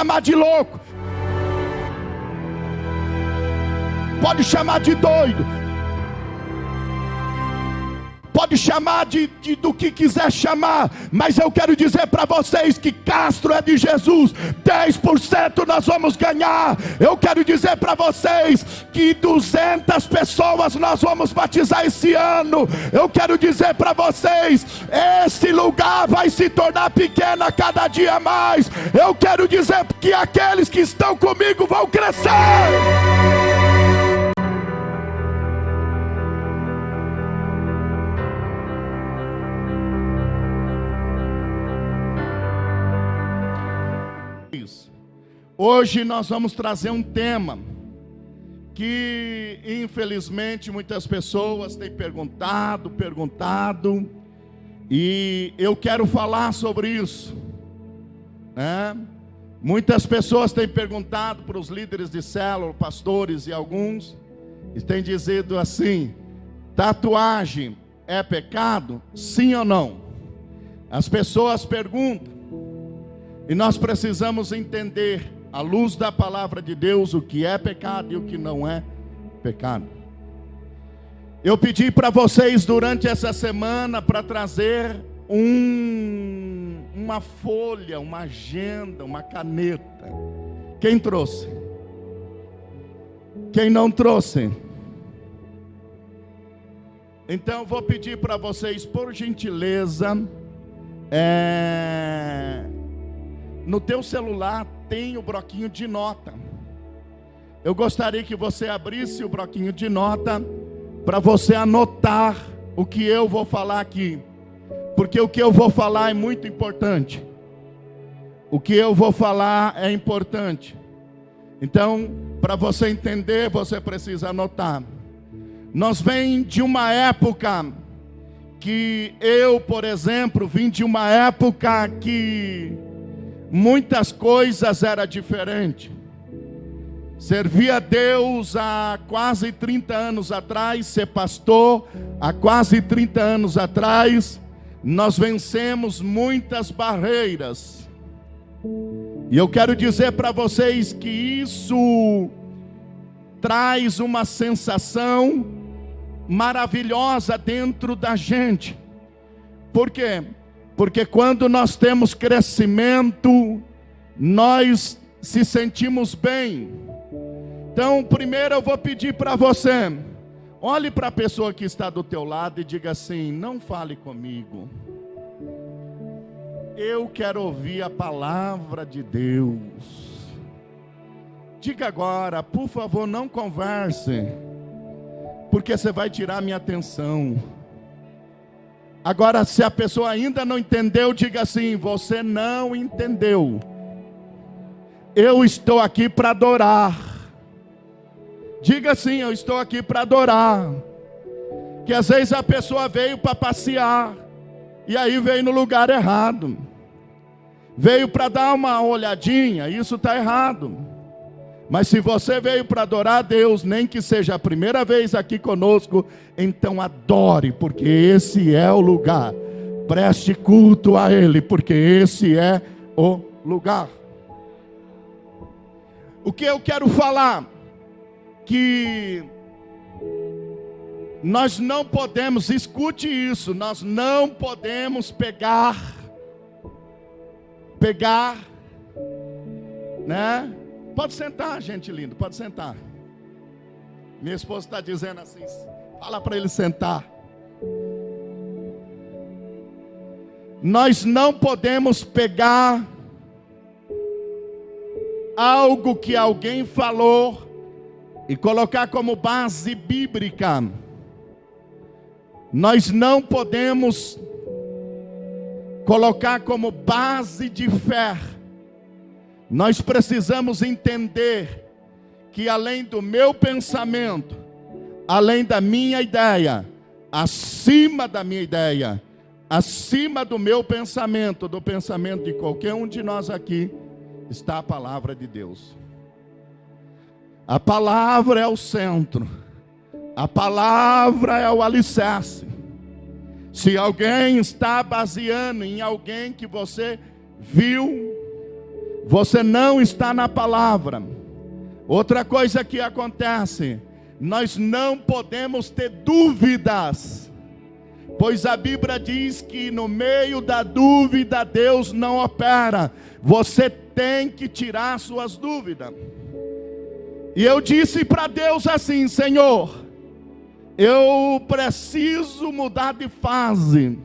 chamar de louco, pode chamar de doido, pode chamar do que quiser chamar, mas eu quero dizer para vocês que Castro é de Jesus. 10% nós vamos ganhar. Eu quero dizer para vocês que 200 pessoas nós vamos batizar esse ano. Eu quero dizer para vocês, esse lugar vai se tornar pequeno a cada dia mais. Eu quero dizer que aqueles que estão comigo vão crescer. Hoje nós vamos trazer um tema que infelizmente muitas pessoas têm perguntado, e eu quero falar sobre isso, né? Muitas pessoas têm perguntado para os líderes de célula, pastores e alguns, e têm dito assim: tatuagem é pecado? Sim ou não? As pessoas perguntam, e nós precisamos entender, à luz da palavra de Deus, o que é pecado e o que não é pecado. Eu pedi para vocês durante essa semana para trazer uma folha, uma agenda, uma caneta. Quem trouxe? Quem não trouxe? Então eu vou pedir para vocês, por gentileza, no teu celular tem o bloquinho de nota. Eu gostaria que você abrisse o bloquinho de nota para você anotar o que eu vou falar aqui, porque o que eu vou falar é muito importante. O que eu vou falar é importante. Então, para você entender, você precisa anotar. Nós vem de uma época que eu, por exemplo, vim de uma época que muitas coisas eram diferentes. Servia a Deus há quase 30 anos atrás, ser pastor há quase 30 anos atrás. Nós vencemos muitas barreiras. E eu quero dizer para vocês que isso traz uma sensação maravilhosa dentro da gente. Por quê? Porque quando nós temos crescimento, nós se sentimos bem. Então, primeiro eu vou pedir para você, olhe para a pessoa que está do teu lado e diga assim: não fale comigo. Eu quero ouvir a palavra de Deus. Diga agora, por favor, não converse, porque você vai tirar minha atenção. Agora, se a pessoa ainda não entendeu, diga assim: você não entendeu. Eu estou aqui para adorar. Diga assim: eu estou aqui para adorar. Que às vezes a pessoa veio para passear, e aí veio no lugar errado. Veio para dar uma olhadinha, isso está errado. Mas se você veio para adorar a Deus, nem que seja a primeira vez aqui conosco, então adore, porque esse é o lugar. Preste culto a Ele, porque esse é o lugar. O que eu quero falar? Que nós não podemos, escute isso, nós não podemos pegar, né? Pode sentar, gente linda, pode sentar. Minha esposa está dizendo assim, fala para ele sentar. Nós não podemos pegar algo que alguém falou e colocar como base bíblica. Nós não podemos colocar como base de fé. Nós precisamos entender que além do meu pensamento, além da minha ideia, acima da minha ideia, acima do meu pensamento, do pensamento de qualquer um de nós aqui, está a palavra de Deus. A palavra é o centro, a palavra é o alicerce. Se alguém está baseando em alguém que você viu, Você não está na palavra. Outra coisa que acontece, nós não podemos ter dúvidas, pois a Bíblia diz que no meio da dúvida Deus não opera. Você tem que tirar suas dúvidas. E eu disse para Deus assim: Senhor, eu preciso mudar de fase.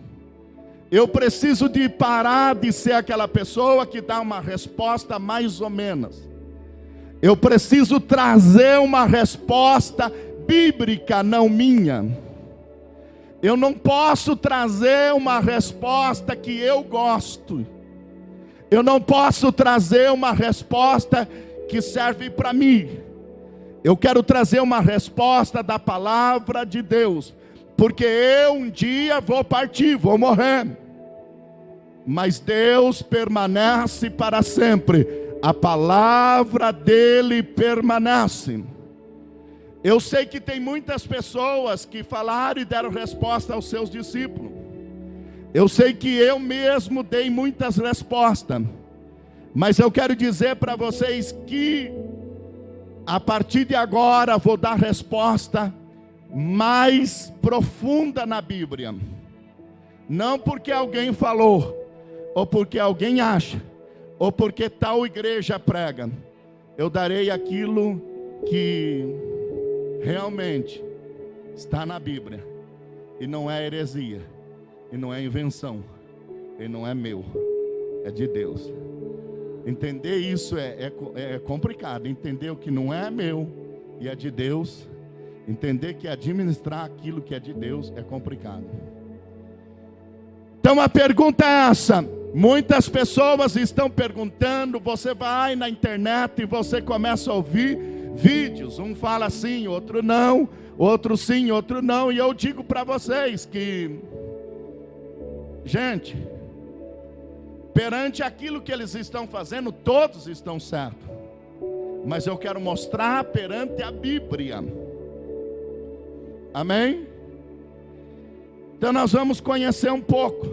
Eu preciso de parar de ser aquela pessoa que dá uma resposta mais ou menos. Eu preciso trazer uma resposta bíblica, não minha. Eu não posso trazer uma resposta que eu gosto. Eu não posso trazer uma resposta que serve para mim. Eu quero trazer uma resposta da palavra de Deus. Porque eu um dia vou partir, vou morrer. Mas Deus permanece para sempre. A palavra dele permanece. Eu sei que tem muitas pessoas que falaram e deram resposta aos seus discípulos. Eu sei que eu mesmo dei muitas respostas. Mas eu quero dizer para vocês que a partir de agora vou dar resposta mais profunda na Bíblia. Não porque alguém falou, ou porque alguém acha, ou porque tal igreja prega. Eu darei aquilo que realmente está na Bíblia. E não é heresia, e não é invenção, e não é meu, é de Deus. Entender isso é complicado. Entender o que não é meu e é de Deus. Entender que administrar aquilo que é de Deus é complicado. Então a pergunta é essa. Muitas pessoas estão perguntando. Você vai na internet e você começa a ouvir vídeos. Um fala sim, outro não. Outro sim, outro não. E eu digo para vocês que, gente, perante aquilo que eles estão fazendo, todos estão certos. Mas eu quero mostrar perante a Bíblia. Amém? Então nós vamos conhecer um pouco.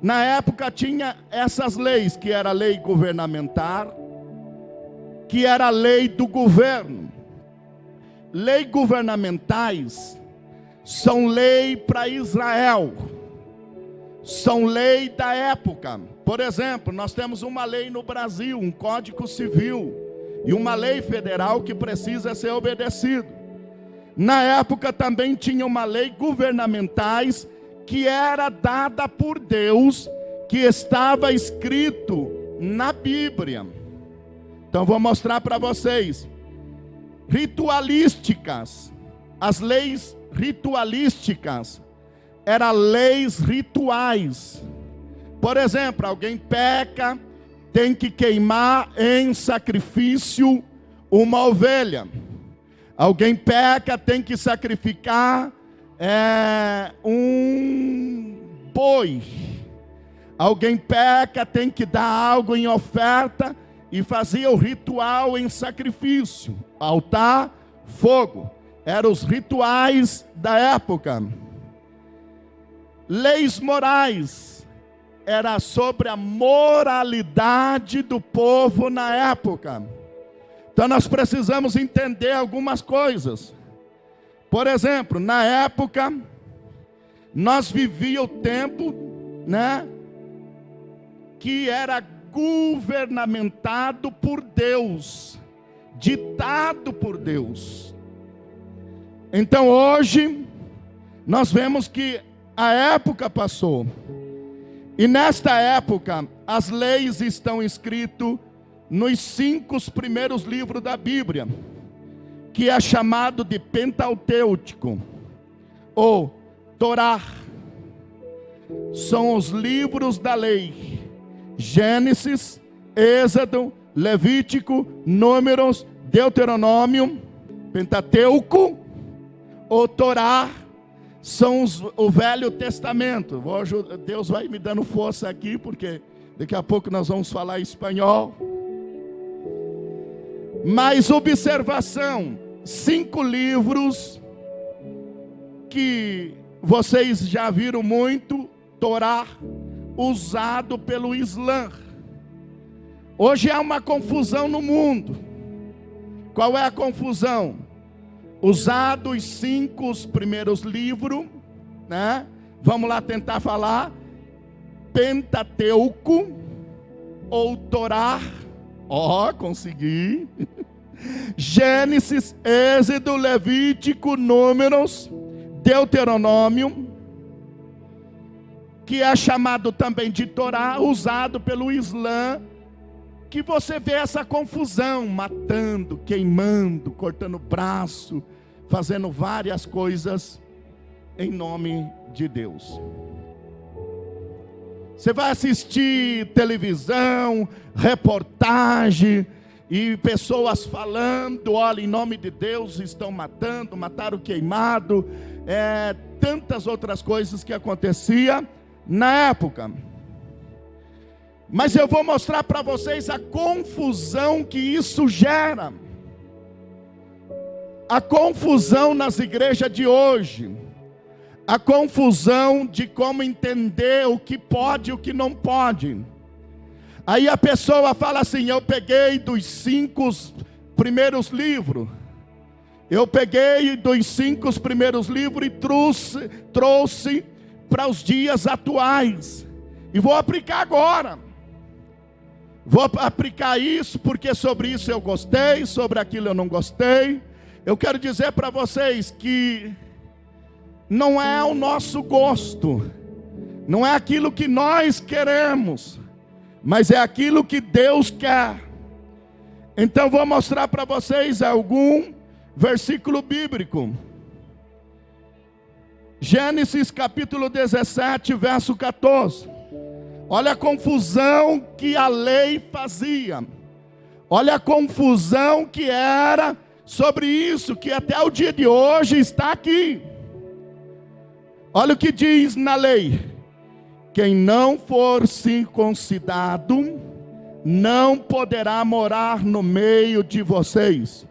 Na época tinha essas leis, que era a lei governamental, que era a lei do governo. Leis governamentais são lei para Israel. São lei da época. Por exemplo, nós temos uma lei no Brasil, um Código Civil, e uma lei federal que precisa ser obedecido. Na época também tinha uma lei governamentais que era dada por Deus, que estava escrito na Bíblia. Então vou mostrar para vocês. Ritualísticas. As leis ritualísticas eram leis rituais. Por exemplo, alguém peca, tem que queimar em sacrifício uma ovelha. Alguém peca, tem que sacrificar um boi. Alguém peca, tem que dar algo em oferta e fazia o ritual em sacrifício. Altar, fogo. Eram os rituais da época. Leis morais. Era sobre a moralidade do povo na época. Então nós precisamos entender algumas coisas. Por exemplo, na época, nós vivíamos o tempo, que era governamentado por Deus, ditado por Deus. Então hoje, nós vemos que a época passou. E nesta época, as leis estão escritas nos 5 primeiros livros da Bíblia, que é chamado de Pentateuco, ou Torá. São os livros da lei. Gênesis, Êxodo, Levítico, Números, Deuteronômio, Pentateuco, ou Torá, são o Velho Testamento. Deus vai me dando força aqui, porque daqui a pouco nós vamos falar espanhol. Mas observação, 5 livros que vocês já viram muito, Torá, usado pelo Islã. Hoje há uma confusão no mundo. Qual é a confusão? Usado os 5 primeiros livros, né? Vamos lá tentar falar. Pentateuco ou Torá. Consegui. Gênesis, Êxodo, Levítico, Números, Deuteronômio, que é chamado também de Torá, usado pelo Islã, que você vê essa confusão, matando, queimando, cortando braço, fazendo várias coisas em nome de Deus. Você vai assistir televisão, reportagem, e pessoas falando, olha, em nome de Deus estão matando, mataram queimado, tantas outras coisas que acontecia na época. Mas eu vou mostrar para vocês a confusão que isso gera. A confusão nas igrejas de hoje. A confusão de como entender o que pode e o que não pode. Aí a pessoa fala assim, eu peguei dos 5 primeiros livros. Eu peguei dos 5 primeiros livros e trouxe para os dias atuais. E vou aplicar agora. Vou aplicar isso porque sobre isso eu gostei, sobre aquilo eu não gostei. Eu quero dizer para vocês que não é o nosso gosto, não é aquilo que nós queremos, mas é aquilo que Deus quer. Então vou mostrar para vocês algum versículo bíblico. Gênesis capítulo 17, verso 14. Olha a confusão que a lei fazia. Olha a confusão que era sobre isso, que até o dia de hoje está aqui. Olha o que diz na lei: quem não for circuncidado não poderá morar no meio de vocês,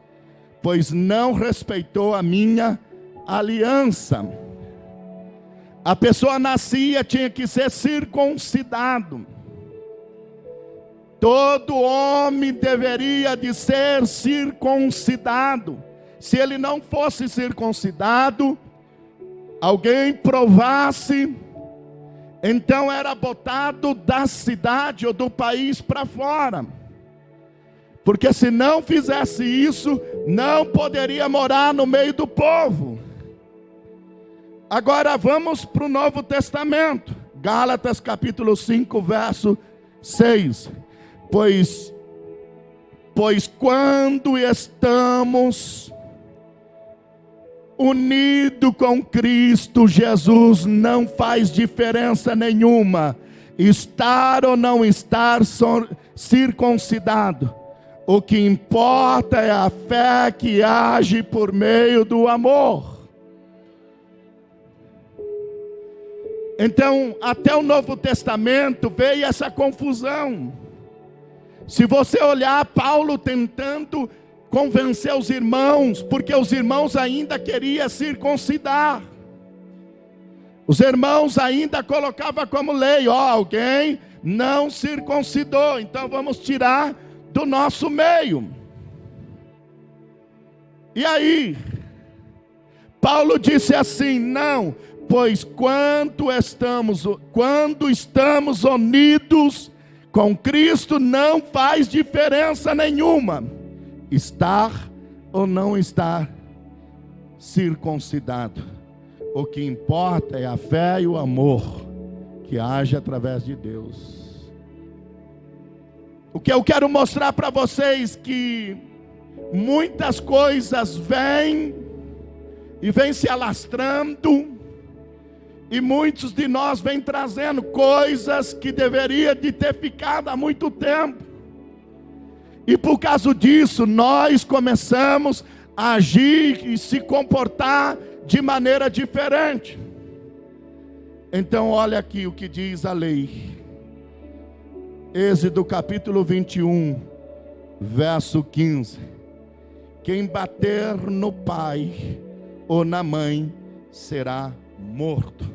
pois não respeitou a minha aliança. A pessoa nascia, tinha que ser circuncidado. Todo homem deveria de ser circuncidado. Se ele não fosse circuncidado, alguém provasse, então era botado da cidade ou do país para fora. Porque se não fizesse isso, não poderia morar no meio do povo. Agora vamos para o Novo Testamento. Gálatas capítulo 5, verso 6. Pois quando estamos unidos com Cristo Jesus, não faz diferença nenhuma estar ou não estar circuncidado. O que importa é a fé que age por meio do amor. Então, até o Novo Testamento veio essa confusão. Se você olhar, Paulo tentando convencer os irmãos, porque os irmãos ainda queriam circuncidar. Os irmãos ainda colocavam como lei, alguém não circuncidou, então vamos tirar do nosso meio. E aí, Paulo disse assim, não, pois quando estamos unidos com Cristo, não faz diferença nenhuma estar ou não estar circuncidado. O que importa é a fé e o amor que age através de Deus. O que eu quero mostrar para vocês que muitas coisas vêm se alastrando, e muitos de nós vêm trazendo coisas que deveria de ter ficado há muito tempo. E por causa disso, nós começamos a agir e se comportar de maneira diferente. Então olha aqui o que diz a lei. Êxodo capítulo 21, verso 15. Quem bater no pai ou na mãe será morto.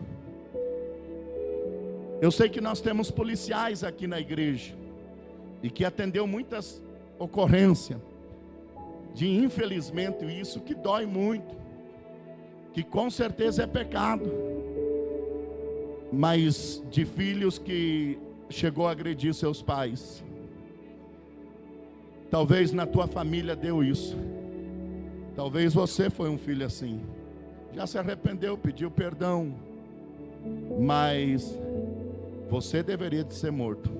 Eu sei que nós temos policiais aqui na igreja. e que atendeu muitas ocorrências de infelizmente isso que dói muito, que com certeza é pecado, mas de filhos que chegou a agredir seus pais. Talvez na tua família deu isso. Talvez você foi um filho assim. Já se arrependeu, pediu perdão, mas você deveria de ser morto.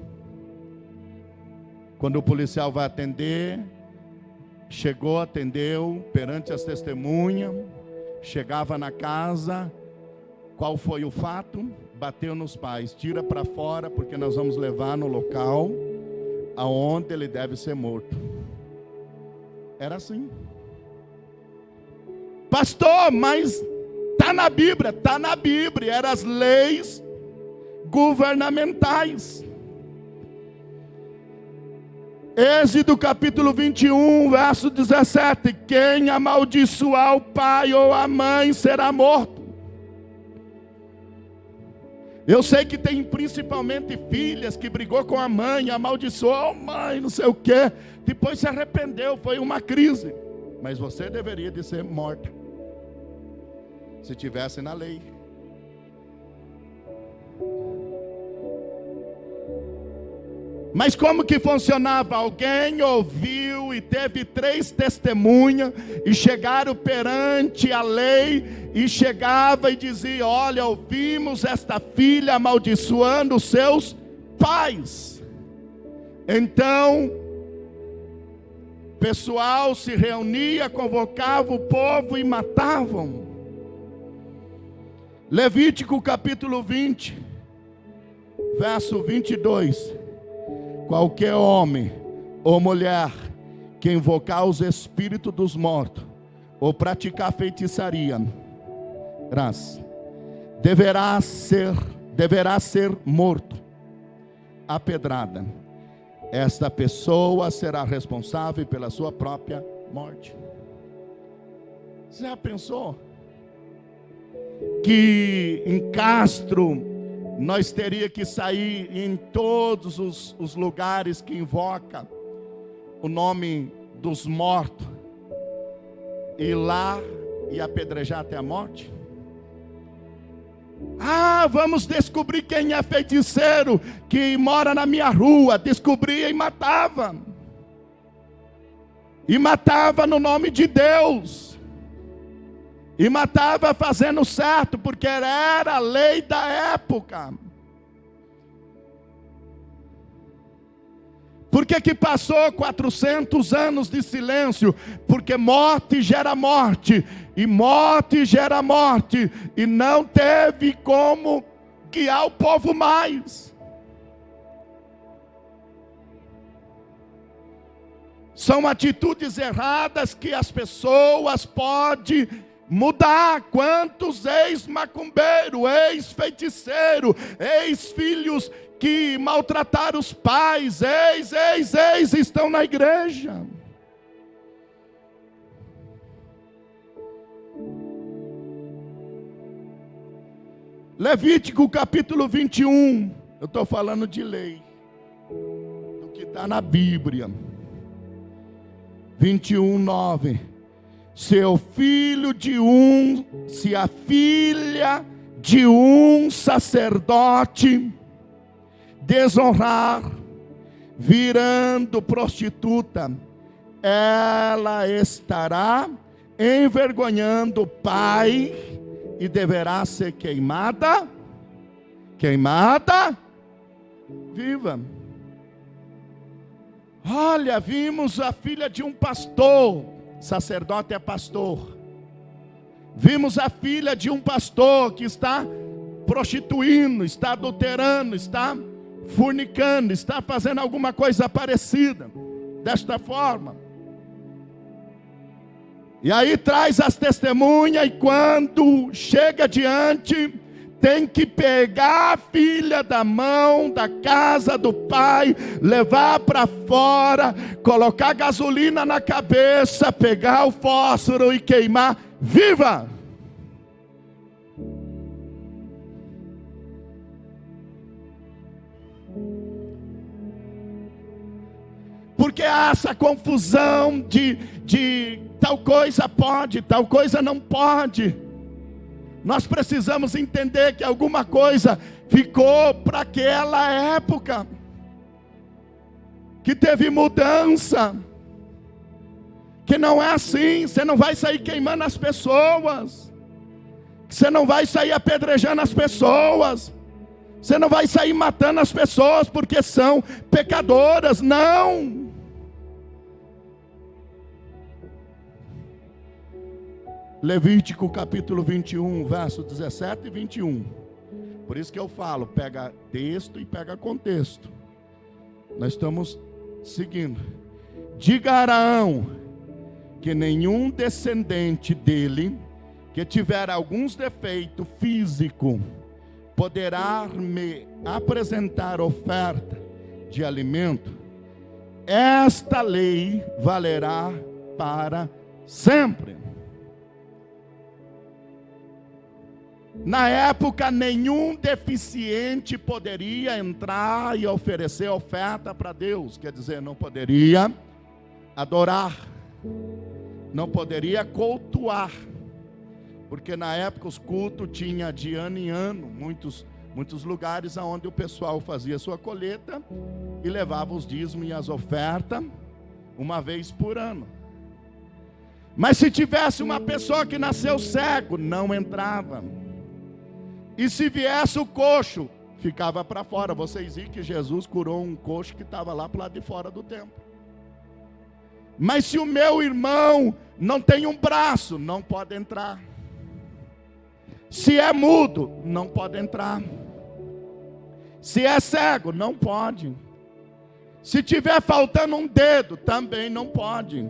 Quando o policial vai atender, chegou, atendeu perante as testemunhas, chegava na casa, qual foi o fato? Bateu nos pais, tira para fora, porque nós vamos levar no local aonde ele deve ser morto. Era assim. Pastor, mas está na Bíblia. Está na Bíblia, eram as leis governamentais. Êxodo capítulo 21, verso 17. Quem amaldiçoar o pai ou a mãe será morto. Eu sei que tem principalmente filhas que brigou com a mãe, amaldiçoou, mãe, não sei o quê. Depois se arrependeu, foi uma crise. Mas você deveria de ser morta, se tivesse na lei. Mas como que funcionava? Alguém ouviu e teve 3 testemunhas e chegaram perante a lei e chegava e dizia: olha, ouvimos esta filha amaldiçoando os seus pais. Então, o pessoal se reunia, convocava o povo e matavam. Levítico capítulo 20, verso 22. Qualquer homem ou mulher que invocar os espíritos dos mortos ou praticar feitiçaria, deverá ser morto a pedrada. Esta pessoa será responsável pela sua própria morte. Você já pensou que em Castro nós teríamos que sair em todos os lugares que invoca o nome dos mortos, ir lá e apedrejar até a morte? Vamos descobrir quem é feiticeiro que mora na minha rua. Descobria e matava. E matava no nome de Deus. E matava fazendo certo, porque era a lei da época. Por que passou 400 anos de silêncio? Porque morte gera morte, e morte gera morte, e não teve como guiar o povo mais. São atitudes erradas que as pessoas podem mudar. Quantos ex-macumbeiro, ex-feiticeiro, ex-filhos que maltrataram os pais, ex estão na igreja. Levítico capítulo 21, eu estou falando de lei, do que está na Bíblia. 21:9. Se a filha de um sacerdote desonrar, virando prostituta, ela estará envergonhando o pai e deverá ser queimada viva. Olha, vimos a filha de um pastor, sacerdote é pastor. Vimos a filha de um pastor que está prostituindo, está adulterando, está fornicando, está fazendo alguma coisa parecida, desta forma. E aí traz as testemunhas, e quando chega diante, tem que pegar a filha da mão da casa do pai, levar para fora, colocar gasolina na cabeça, pegar o fósforo e queimar viva. Porque há essa confusão de tal coisa pode, tal coisa não pode. Nós precisamos entender que alguma coisa ficou para aquela época, que teve mudança, que não é assim. Você não vai sair queimando as pessoas, você não vai sair apedrejando as pessoas, você não vai sair matando as pessoas porque são pecadoras, não. Levítico capítulo 21, verso 17 e 21. Por isso que eu falo, pega texto e pega contexto. Nós estamos seguindo. Diga a Araão que nenhum descendente dele que tiver alguns defeitos físicos poderá me apresentar oferta de alimento. Esta lei valerá para sempre. Na época, nenhum deficiente poderia entrar e oferecer oferta para Deus. Quer dizer, não poderia adorar, não poderia cultuar. Porque na época os cultos tinha de ano em ano, muitos lugares onde o pessoal fazia sua colheita e levava os dízimos e as ofertas uma vez por ano. Mas se tivesse uma pessoa que nasceu cego, não entrava. E se viesse o coxo, ficava para fora. Vocês viram que Jesus curou um coxo que estava lá para o lado de fora do templo. Mas se o meu irmão não tem um braço, não pode entrar. Se é mudo, não pode entrar. Se é cego, não pode. Se tiver faltando um dedo, também não pode.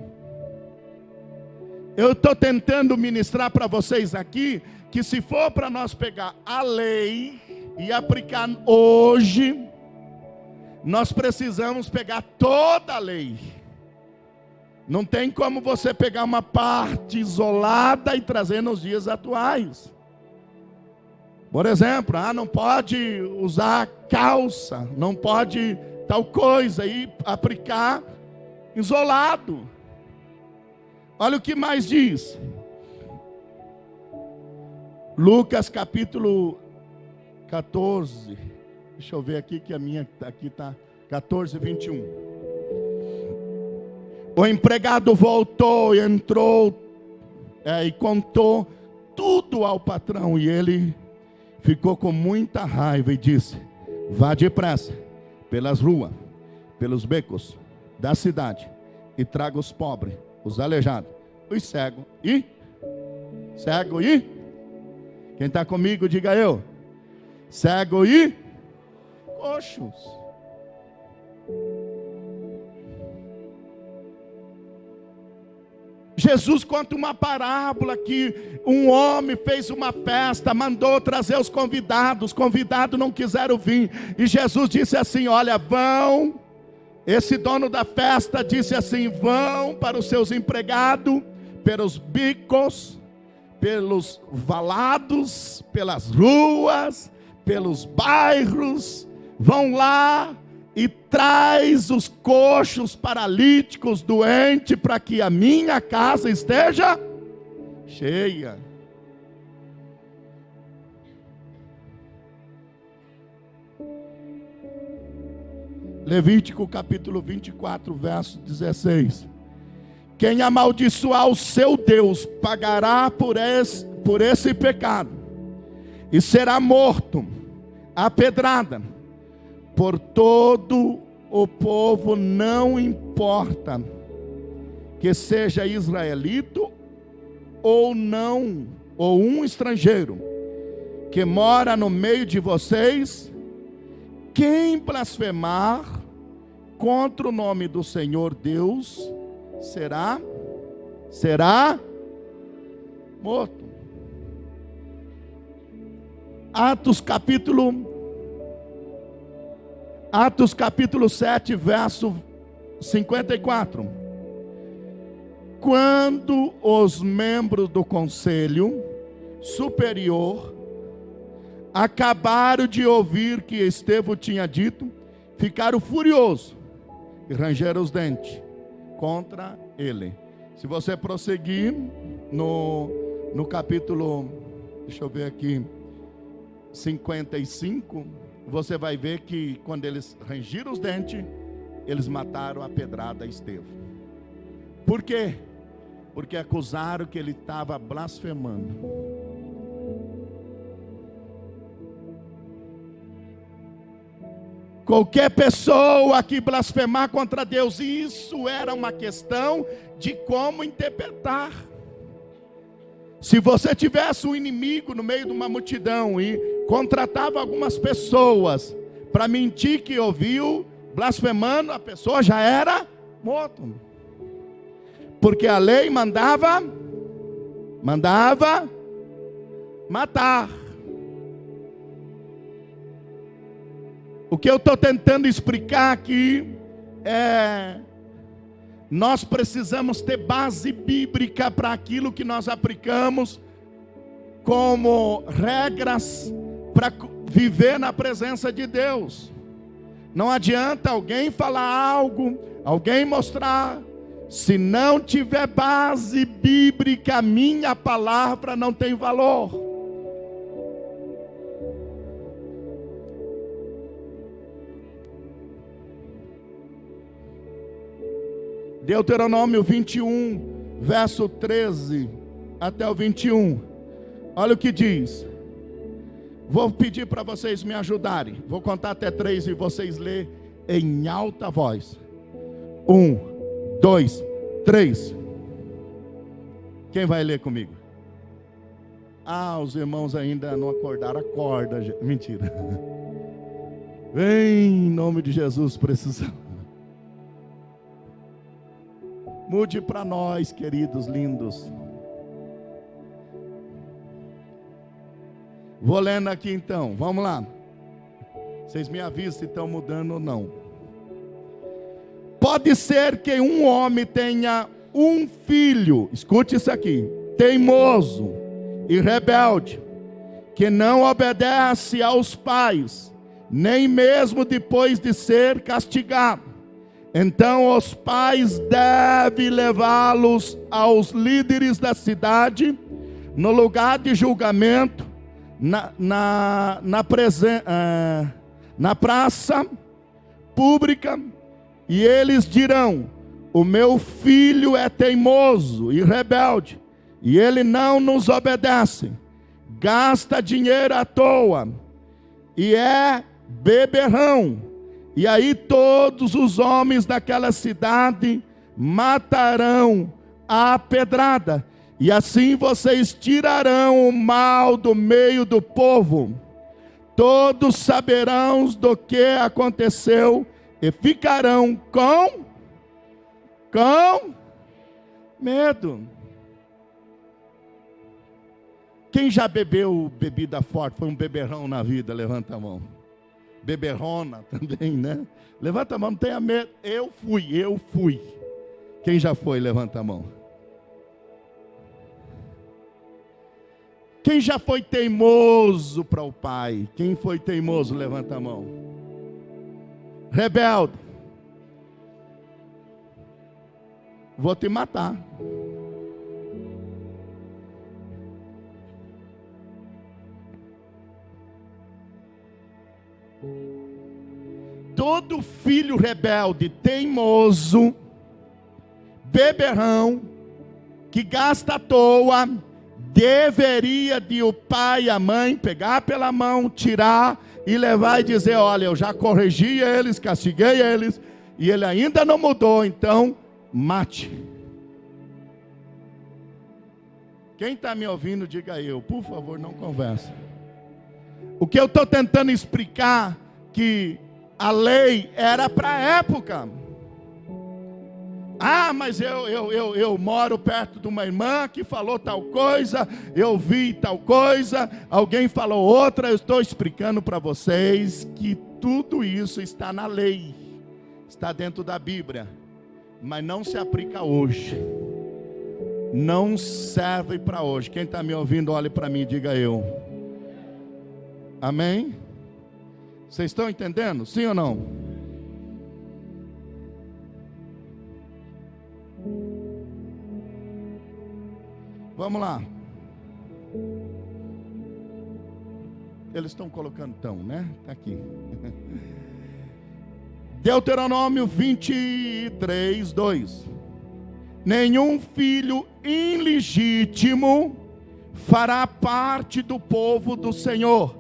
Eu estou tentando ministrar para vocês aqui, que se for para nós pegar a lei e aplicar hoje, nós precisamos pegar toda a lei. Não tem como você pegar uma parte isolada e trazer nos dias atuais. Por exemplo, não pode usar calça, não pode tal coisa, e aplicar isolado. Olha o que mais diz. Lucas capítulo 14. Deixa eu ver aqui, que a minha aqui está 14, 21. O empregado voltou e entrou e contou tudo ao patrão. E ele ficou com muita raiva e disse: vá depressa pelas ruas, pelos becos da cidade, e traga os pobres, os aleijados, os cegos e... Quem está comigo, diga eu. Cego e coxos. Jesus conta uma parábola que um homem fez uma festa, mandou trazer os convidados não quiseram vir, e Jesus disse assim: olha, vão. Esse dono da festa disse assim: vão para os seus empregados, pelos bicos, pelos valados, pelas ruas, pelos bairros, vão lá e traz os coxos, paralíticos, doentes, para que a minha casa esteja cheia. Levítico capítulo 24, verso 16. Quem amaldiçoar o seu Deus pagará por esse pecado, e será morto a pedrada. Por todo o povo, não importa que seja israelita ou não, ou um estrangeiro que mora no meio de vocês, quem blasfemar contra o nome do Senhor Deus será morto. Atos capítulo 7, verso 54. Quando os membros do conselho superior acabaram de ouvir que Estevão tinha dito, ficaram furiosos e rangeram os dentes contra ele. Se você prosseguir no capítulo, deixa eu ver aqui, 55, você vai ver que quando eles rangiram os dentes, eles mataram a pedrada Estevão. Por quê? Porque acusaram que ele estava blasfemando. Qualquer pessoa que blasfemar contra Deus, isso era uma questão de como interpretar. Se você tivesse um inimigo no meio de uma multidão e contratava algumas pessoas para mentir que ouviu blasfemando, a pessoa já era morta. Porque a lei mandava matar. O que eu estou tentando explicar aqui é: nós precisamos ter base bíblica para aquilo que nós aplicamos como regras para viver na presença de Deus. Não adianta alguém falar algo, alguém mostrar, se não tiver base bíblica, a minha palavra não tem valor. Deuteronômio 21, verso 13 até o 21. Olha o que diz. Vou pedir para vocês me ajudarem. Vou contar até 3 e vocês lê em alta voz. 1, 2, 3. Quem vai ler comigo? Os irmãos ainda não acordaram. Acorda, mentira. Em nome de Jesus, precisamos. Mude para nós, queridos lindos. Vou lendo aqui então, vamos lá. Vocês me avisam se estão mudando ou não. Pode ser que um homem tenha um filho, escute isso aqui, teimoso e rebelde, que não obedece aos pais, nem mesmo depois de ser castigado. Então os pais devem levá-los aos líderes da cidade, no lugar de julgamento, na praça pública, e eles dirão: o meu filho é teimoso e rebelde, e ele não nos obedece, gasta dinheiro à toa, e é beberrão. E aí todos os homens daquela cidade matarão a pedrada. E assim vocês tirarão o mal do meio do povo. Todos saberão do que aconteceu e ficarão com medo. Quem já bebeu bebida forte, foi um beberrão na vida? Levanta a mão. Beberrona também, né? Levanta a mão, não tenha medo. Eu fui. Quem já foi? Levanta a mão. Quem já foi teimoso para o pai? Quem foi teimoso? Levanta a mão. Rebelde. Vou te matar. Todo filho rebelde, teimoso, beberrão, que gasta à toa, deveria de o pai e a mãe pegar pela mão, tirar e levar e dizer: olha, eu já corrigi eles, castiguei eles, e ele ainda não mudou, então mate. Quem está me ouvindo, diga eu, por favor, não conversa. O que eu estou tentando explicar, que a lei era para a época. Mas eu moro perto de uma irmã que falou tal coisa, eu vi tal coisa, alguém falou outra. Eu estou explicando para vocês que tudo isso está na lei, está dentro da Bíblia, mas não se aplica hoje, não serve para hoje. Quem está me ouvindo, olhe para mim e diga eu. Amém? Vocês estão entendendo? Sim ou não? Vamos lá. Eles estão colocando né? Está aqui. Deuteronômio 23, 2. Nenhum filho ilegítimo fará parte do povo do Senhor,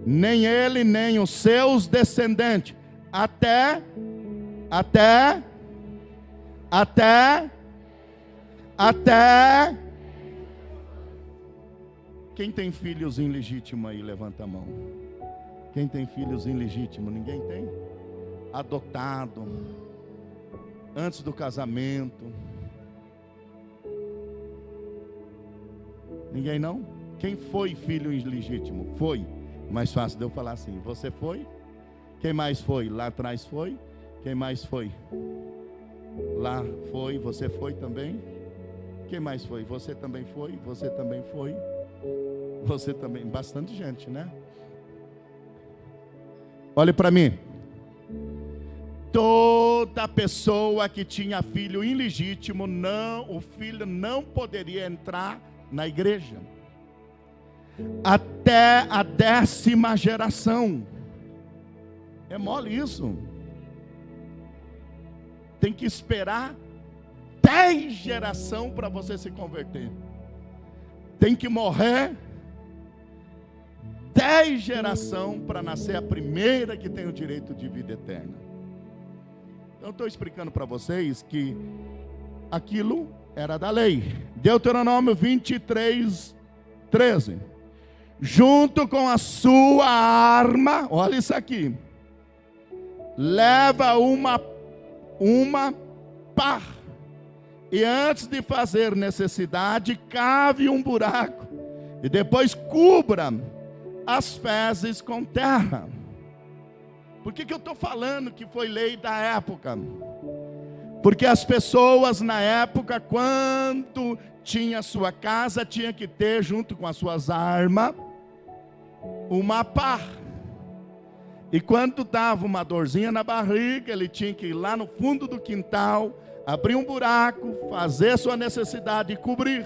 nem ele, nem os seus descendentes, até quem tem filhos ilegítimos aí, levanta a mão. Quem tem filhos ilegítimos? Ninguém tem? Adotado, antes do casamento. Ninguém não? Quem foi filho ilegítimo? Foi. Mais fácil de eu falar assim. Você foi? Quem mais foi? Lá atrás foi? Quem mais foi? Lá foi. Você foi também? Quem mais foi? Você também foi? Você também foi? Você também? Bastante gente, né? Olhe para mim. Toda pessoa que tinha filho ilegítimo, o filho não poderia entrar na igreja até a 10ª geração. É mole isso. Tem que esperar 10 gerações para você se converter. Tem que morrer 10 gerações para nascer a primeira que tem o direito de vida eterna. Então eu estou explicando para vocês que aquilo era da lei. Deuteronômio 23, 13. Junto com a sua arma, olha isso aqui, leva uma pá, e antes de fazer necessidade, cave um buraco, e depois cubra as fezes com terra. Por que eu estou falando que foi lei da época? Porque as pessoas na época, quando tinha sua casa, tinha que ter junto com as suas armas uma pá. E quando dava uma dorzinha na barriga, ele tinha que ir lá no fundo do quintal, abrir um buraco, fazer sua necessidade e cobrir.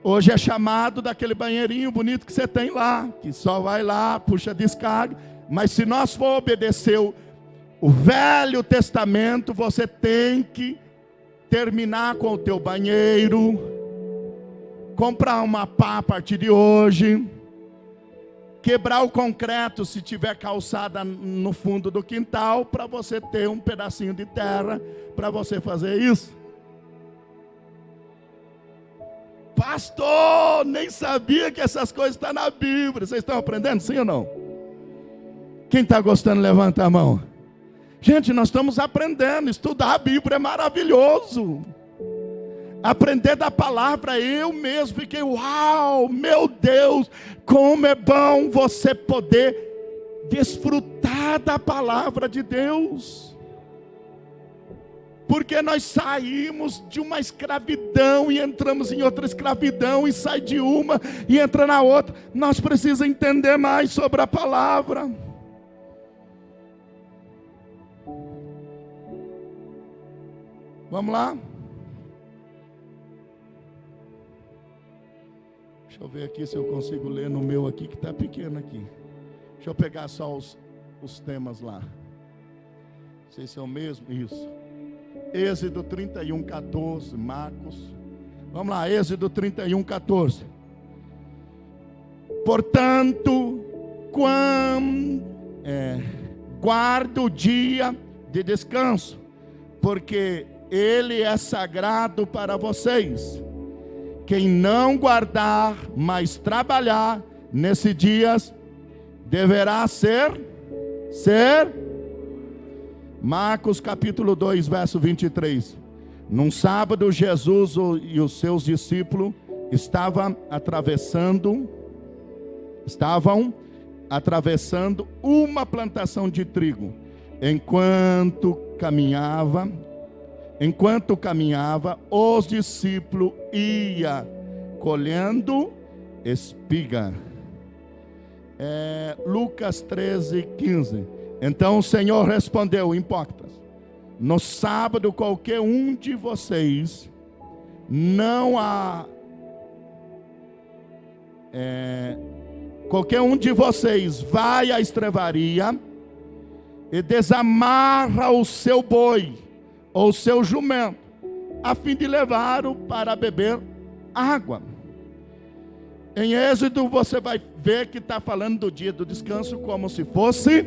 Hoje é chamado daquele banheirinho bonito que você tem lá, que só vai lá, puxa a descarga. Mas se nós for obedecer o Velho Testamento, você tem que terminar com o teu banheiro, comprar uma pá a partir de hoje, quebrar o concreto se tiver calçada no fundo do quintal, para você ter um pedacinho de terra para você fazer isso. Pastor, nem sabia que essas coisas estão na Bíblia. Vocês estão aprendendo, sim ou não? Quem está gostando, levanta a mão. Gente, nós estamos aprendendo. Estudar a Bíblia é maravilhoso. Aprender da palavra, eu mesmo fiquei, uau, meu Deus, como é bom você poder desfrutar da palavra de Deus. Porque nós saímos de uma escravidão e entramos em outra escravidão, e sai de uma e entra na outra. Nós precisamos entender mais sobre a palavra. Vamos lá? Deixa eu ver aqui se eu consigo ler no meu aqui, que está pequeno aqui. Deixa eu pegar só os temas lá. Vocês são mesmo? Isso. Êxodo 31, 14, Marcos. Vamos lá, Êxodo 31, 14. Portanto, guarda o dia de descanso, porque ele é sagrado para vocês. Quem não guardar, mas trabalhar nesses dias, deverá ser Marcos capítulo 2, verso 23. Num sábado, Jesus e os seus discípulos estavam atravessando uma plantação de trigo. Enquanto caminhava, os discípulos iam colhendo espiga. Lucas 13, 15. Então o Senhor respondeu: hipócritas, no sábado qualquer um de vocês não há qualquer um de vocês vai à estrevaria e desamarra o seu boi ou o seu jumento, a fim de levá-lo para beber água. Em Êxodo você vai ver que está falando do dia do descanso como se fosse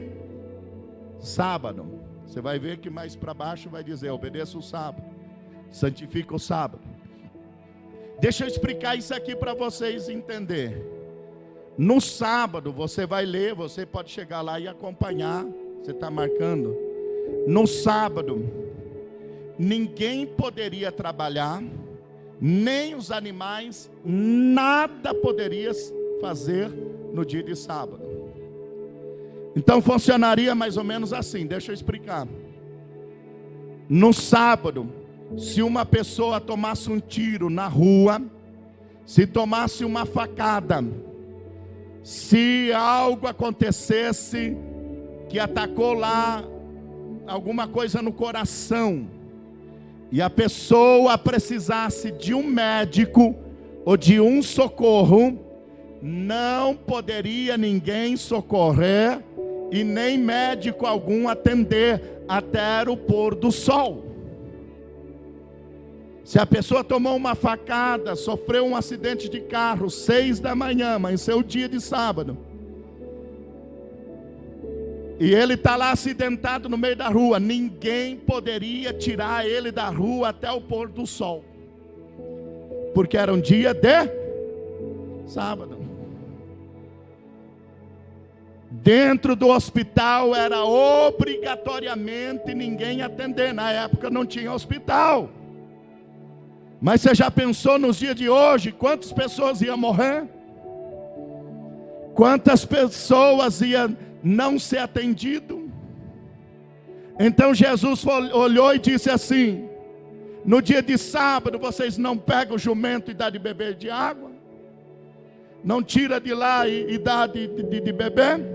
sábado. Você vai ver que mais para baixo vai dizer: obedeça o sábado, santifica o sábado. Deixa eu explicar isso aqui para vocês entenderem. No sábado você vai ler, você pode chegar lá e acompanhar. Você está marcando. No sábado ninguém poderia trabalhar, nem os animais, nada poderia fazer no dia de sábado. Então funcionaria mais ou menos assim, deixa eu explicar. No sábado, se uma pessoa tomasse um tiro na rua, se tomasse uma facada, se algo acontecesse que atacou lá alguma coisa no coração, e a pessoa precisasse de um médico ou de um socorro, não poderia ninguém socorrer e nem médico algum atender até o pôr do sol. Se a pessoa tomou uma facada, sofreu um acidente de carro, 6 da manhã, amanheceu o dia de sábado, e ele está lá acidentado no meio da rua, ninguém poderia tirar ele da rua até o pôr do sol, porque era um dia de sábado. Dentro do hospital era obrigatoriamente ninguém atender. Na época não tinha hospital. Mas você já pensou nos dias de hoje, quantas pessoas iam morrer? Quantas pessoas iam não ser atendido? Então Jesus olhou e disse assim: no dia de sábado vocês não pegam o jumento e dá de beber de água? Não tira de lá e dá de beber?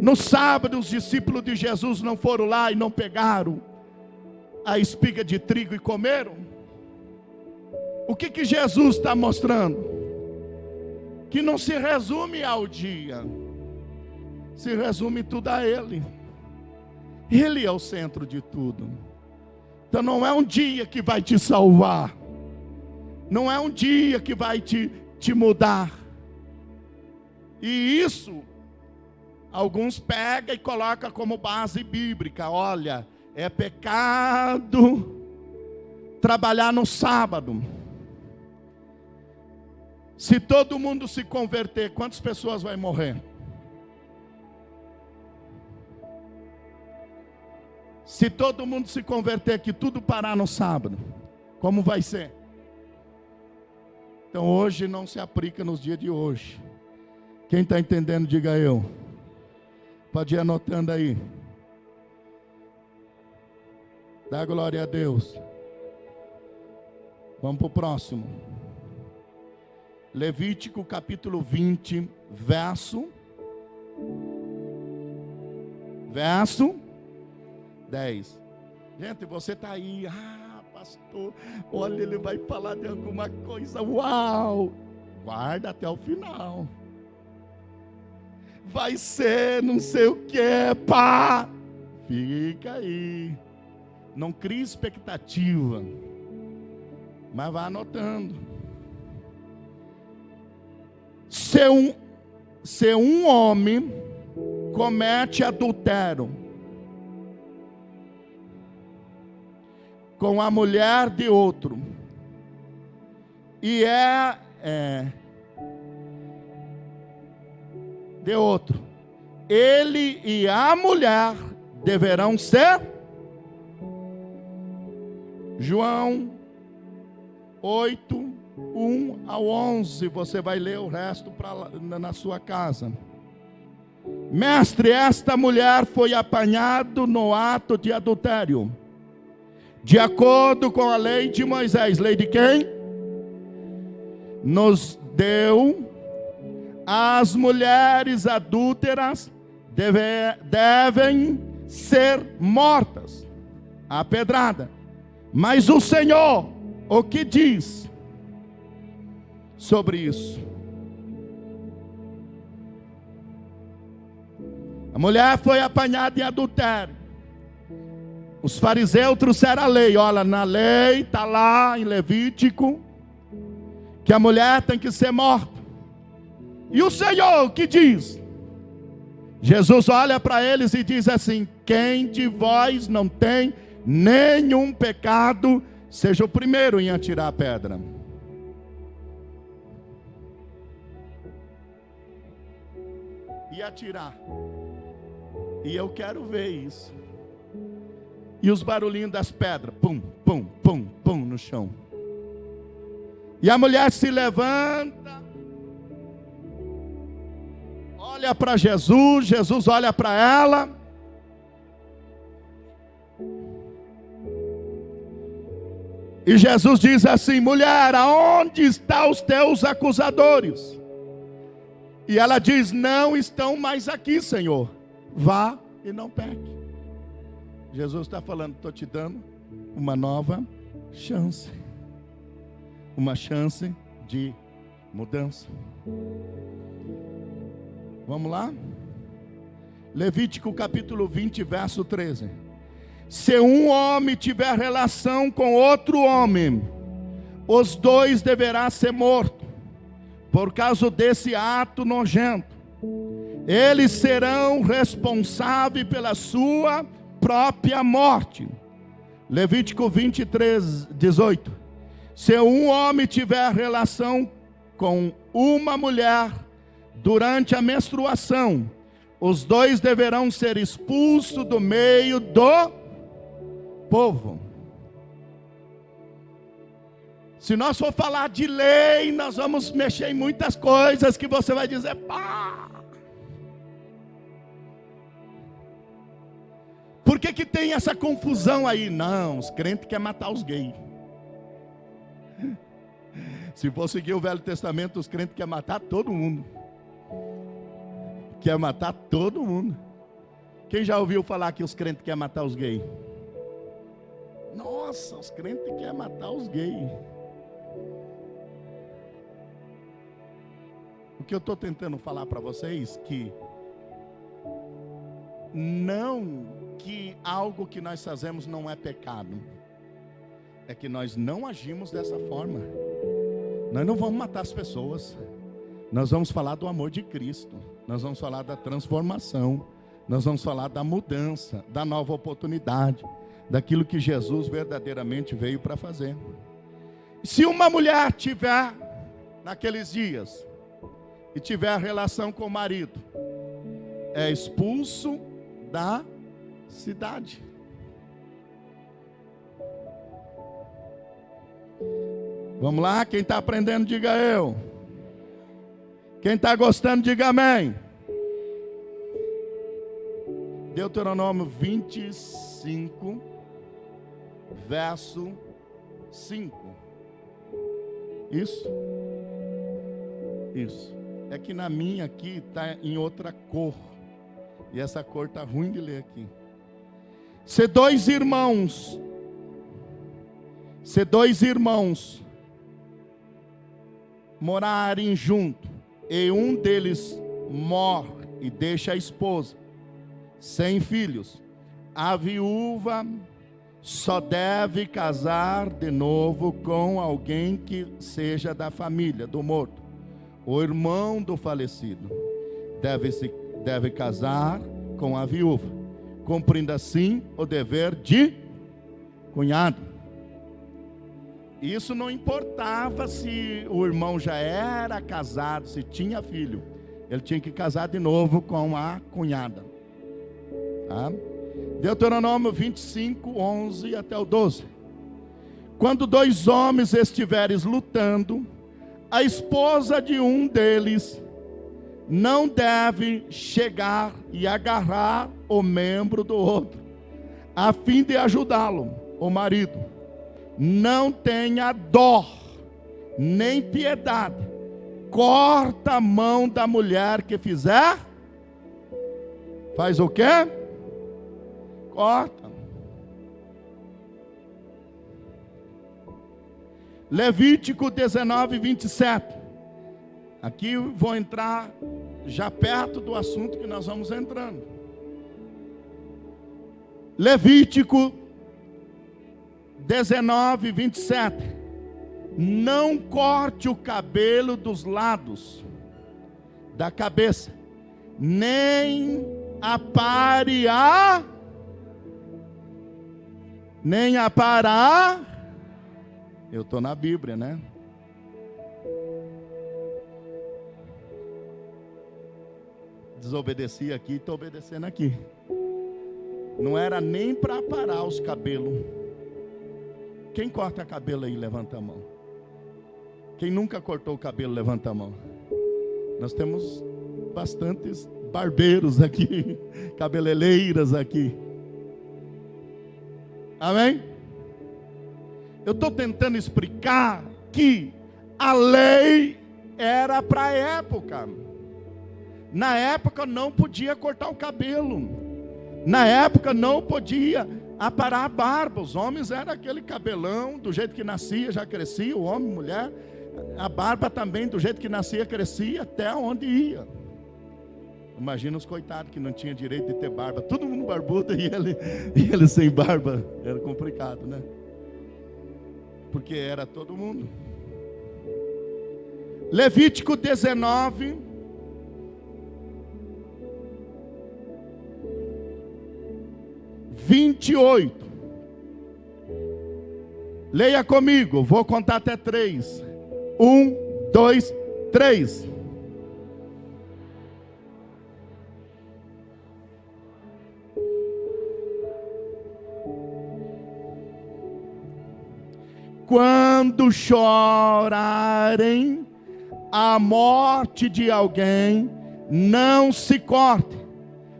No sábado os discípulos de Jesus não foram lá e não pegaram a espiga de trigo e comeram? O que Jesus está mostrando? Que não se resume ao dia, se resume tudo a Ele. Ele é o centro de tudo. Então não é um dia que vai te salvar, não é um dia que vai te mudar. E isso alguns pegam e colocam como base bíblica. Olha, é pecado trabalhar no sábado. Se todo mundo se converter, quantas pessoas vai morrer? Se todo mundo se converter, que tudo parar no sábado, como vai ser? Então hoje não se aplica nos dias de hoje. Quem está entendendo, diga eu. Pode ir anotando aí. Dá glória a Deus. Vamos para o próximo. Levítico capítulo 20, verso 10. Gente, você está aí, pastor, olha, ele vai falar de alguma coisa, uau, guarda até o final. Vai ser não sei o que, pá, fica aí, não crie expectativa, mas vá anotando. Se um homem comete adultério com a mulher de outro, e de outro, ele e a mulher deverão ser, João 8, 1 ao 11, você vai ler o resto na sua casa. Mestre, esta mulher foi apanhada no ato de adultério, de acordo com a lei de Moisés. Lei de quem? Nos deu. As mulheres adúlteras devem ser mortas à pedrada. Mas o Senhor o que diz sobre isso? A mulher foi apanhada em adultério. Os fariseus trouxeram a lei. Olha, na lei está lá em Levítico que a mulher tem que ser morta. E o Senhor, o que diz? Jesus olha para eles e diz assim: quem de vós não tem nenhum pecado, seja o primeiro em atirar a pedra. E atirar. E eu quero ver isso. E os barulhinhos das pedras, pum, pum, pum, pum, no chão. E a mulher se levanta, olha para Jesus, Jesus olha para ela. E Jesus diz assim: mulher, aonde estão os teus acusadores? E ela diz: não estão mais aqui, Senhor. Vá e não peque. Jesus está falando: estou te dando uma nova chance. Uma chance de mudança. Vamos lá? Levítico capítulo 20, verso 13. Se um homem tiver relação com outro homem, os dois deverão ser mortos, por causa desse ato nojento. Eles serão responsáveis pela sua própria morte. Levítico 23, 18. Se um homem tiver relação com uma mulher durante a menstruação, os dois deverão ser expulsos do meio do povo. Se nós for falar de lei, nós vamos mexer em muitas coisas que você vai dizer: pá! Por que tem essa confusão aí? Não, os crentes querem matar os gays. Se for seguir o Velho Testamento, os crentes querem matar todo mundo. Quer matar todo mundo. Quem já ouviu falar que os crentes querem matar os gays? Nossa, os crentes querem matar os gays. O que eu estou tentando falar para vocês que não que algo que nós fazemos não é pecado, é que nós não agimos dessa forma. Nós não vamos matar as pessoas. Nós vamos falar do amor de Cristo. Nós vamos falar da transformação. Nós vamos falar da mudança, da nova oportunidade, daquilo que Jesus verdadeiramente veio para fazer. Se uma mulher tiver naqueles dias e tiver relação com o marido, é expulso da cidade. Vamos lá, quem está aprendendo, diga eu. Quem está gostando, diga amém. Deuteronômio 25, verso 5. Isso? Isso. É que na minha aqui está em outra cor. E essa cor está ruim de ler aqui. Se dois irmãos morarem junto e um deles morre e deixa a esposa sem filhos, a viúva só deve casar de novo com alguém que seja da família do morto. O irmão do falecido deve casar com a viúva, cumprindo assim o dever de cunhado. Isso não importava se o irmão já era casado, se tinha filho. Ele tinha que casar de novo com a cunhada. Tá? Deuteronômio 25, 11 até o 12. Quando dois homens estiverem lutando, a esposa de um deles não deve chegar e agarrar o membro do outro, a fim de ajudá-lo, o marido. Não tenha dó, nem piedade. Corta a mão da mulher que fizer. Faz o quê? Corta. Levítico 19, 27. Aqui vou entrar já perto do assunto que nós vamos entrando. Levítico 19, 27. Não corte o cabelo dos lados da cabeça, nem apare a, nem apara a. Eu estou na Bíblia, né? Desobedeci aqui, estou obedecendo aqui. Não era nem para aparar os cabelos. Quem corta cabelo aí, levanta a mão. Quem nunca cortou o cabelo, levanta a mão. Nós temos bastantes barbeiros aqui, cabeleireiras aqui. Amém? Eu estou tentando explicar que a lei era para a época. Na época não podia cortar o cabelo. Na época não podia aparar a barba. Os homens era aquele cabelão, do jeito que nascia, já crescia, o homem, mulher. A barba também, do jeito que nascia, crescia, até onde ia. Imagina os coitados que não tinham direito de ter barba. Todo mundo barbudo e ele sem barba. Era complicado, né? Porque era todo mundo. Levítico 19, 28. Leia comigo, vou contar até 3. 1, 2, 3. Quando chorarem a morte de alguém, não se corte,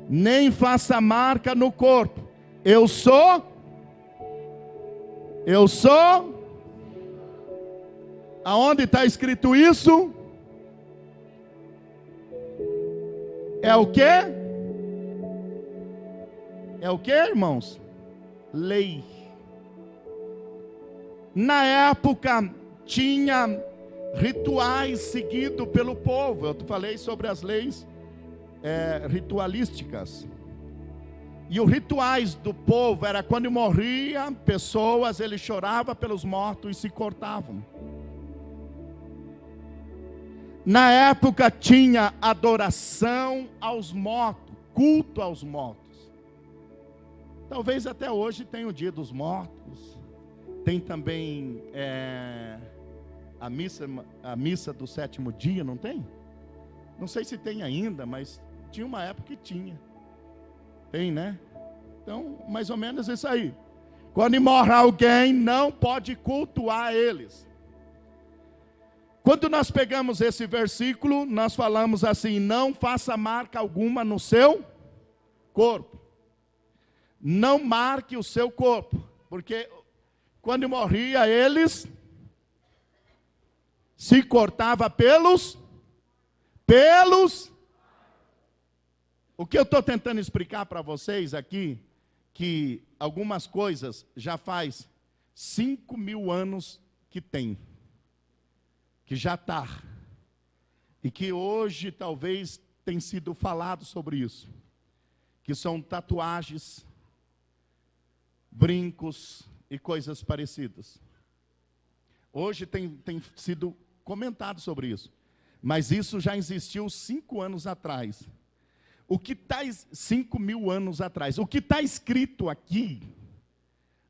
nem faça marca no corpo. Eu sou. Aonde está escrito isso? É o quê? É o quê, irmãos? Lei. Na época tinha rituais seguidos pelo povo. Eu falei sobre as leis ritualísticas. E os rituais do povo era quando morria pessoas, eles choravam pelos mortos e se cortavam. Na época tinha adoração aos mortos, culto aos mortos. Talvez até hoje tenha o dia dos mortos. Tem também a missa do sétimo dia, não tem? Não sei se tem ainda, mas tinha uma época que tinha. Tem, né? Então, mais ou menos isso aí. Quando morre alguém, não pode cultuar eles. Quando nós pegamos esse versículo, nós falamos assim: não faça marca alguma no seu corpo. Não marque o seu corpo, porque quando morria eles se cortava pelos. O que eu estou tentando explicar para vocês aqui, que algumas coisas já faz 5.000 anos que tem, que já está, e que hoje talvez tem sido falado sobre isso, que são tatuagens, brincos e coisas parecidas. Hoje tem sido comentado sobre isso, mas isso já existiu 5 anos atrás. O que está 5.000 anos atrás? O que está escrito aqui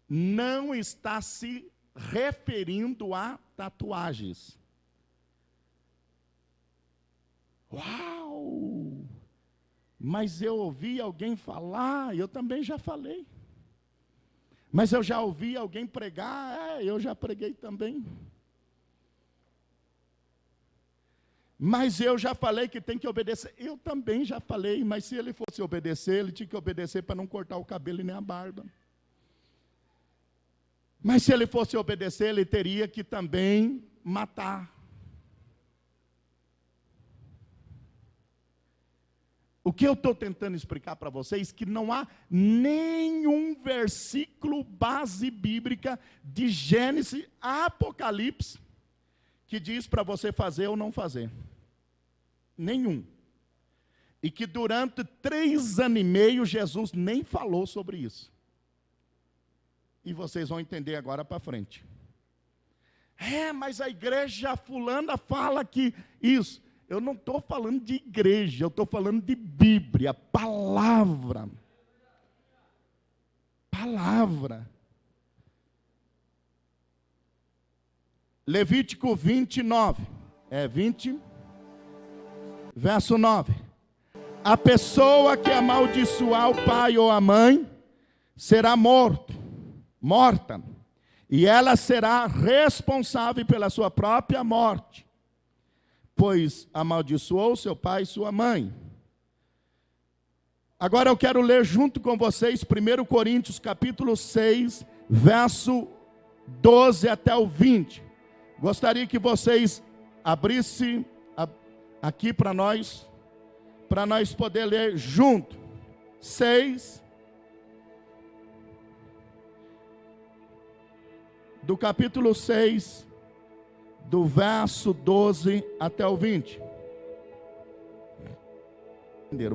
não está se referindo a tatuagens. Uau! Mas eu ouvi alguém falar, eu também já falei. Mas eu já ouvi alguém pregar, eu já preguei também. Mas eu já falei que tem que obedecer. Eu também já falei, mas se ele fosse obedecer, ele tinha que obedecer para não cortar o cabelo e nem a barba. Mas se ele fosse obedecer, ele teria que também matar. O que eu estou tentando explicar para vocês é que não há nenhum versículo base bíblica de Gênesis a Apocalipse que diz para você fazer ou não fazer. Nenhum. E que durante 3 anos e meio Jesus nem falou sobre isso. E vocês vão entender agora para frente. Mas a igreja fulana fala que isso. Eu não estou falando de igreja, eu estou falando de Bíblia, palavra. Palavra. Levítico 29, 20, verso 9. A pessoa que amaldiçoar o pai ou a mãe será morta, e ela será responsável pela sua própria morte, pois amaldiçoou seu pai e sua mãe. Agora eu quero ler junto com vocês 1 Coríntios capítulo 6, verso 12 até o 20. Gostaria que vocês abrissem aqui para nós poder ler junto. 6, do capítulo 6, do verso 12 até o 20.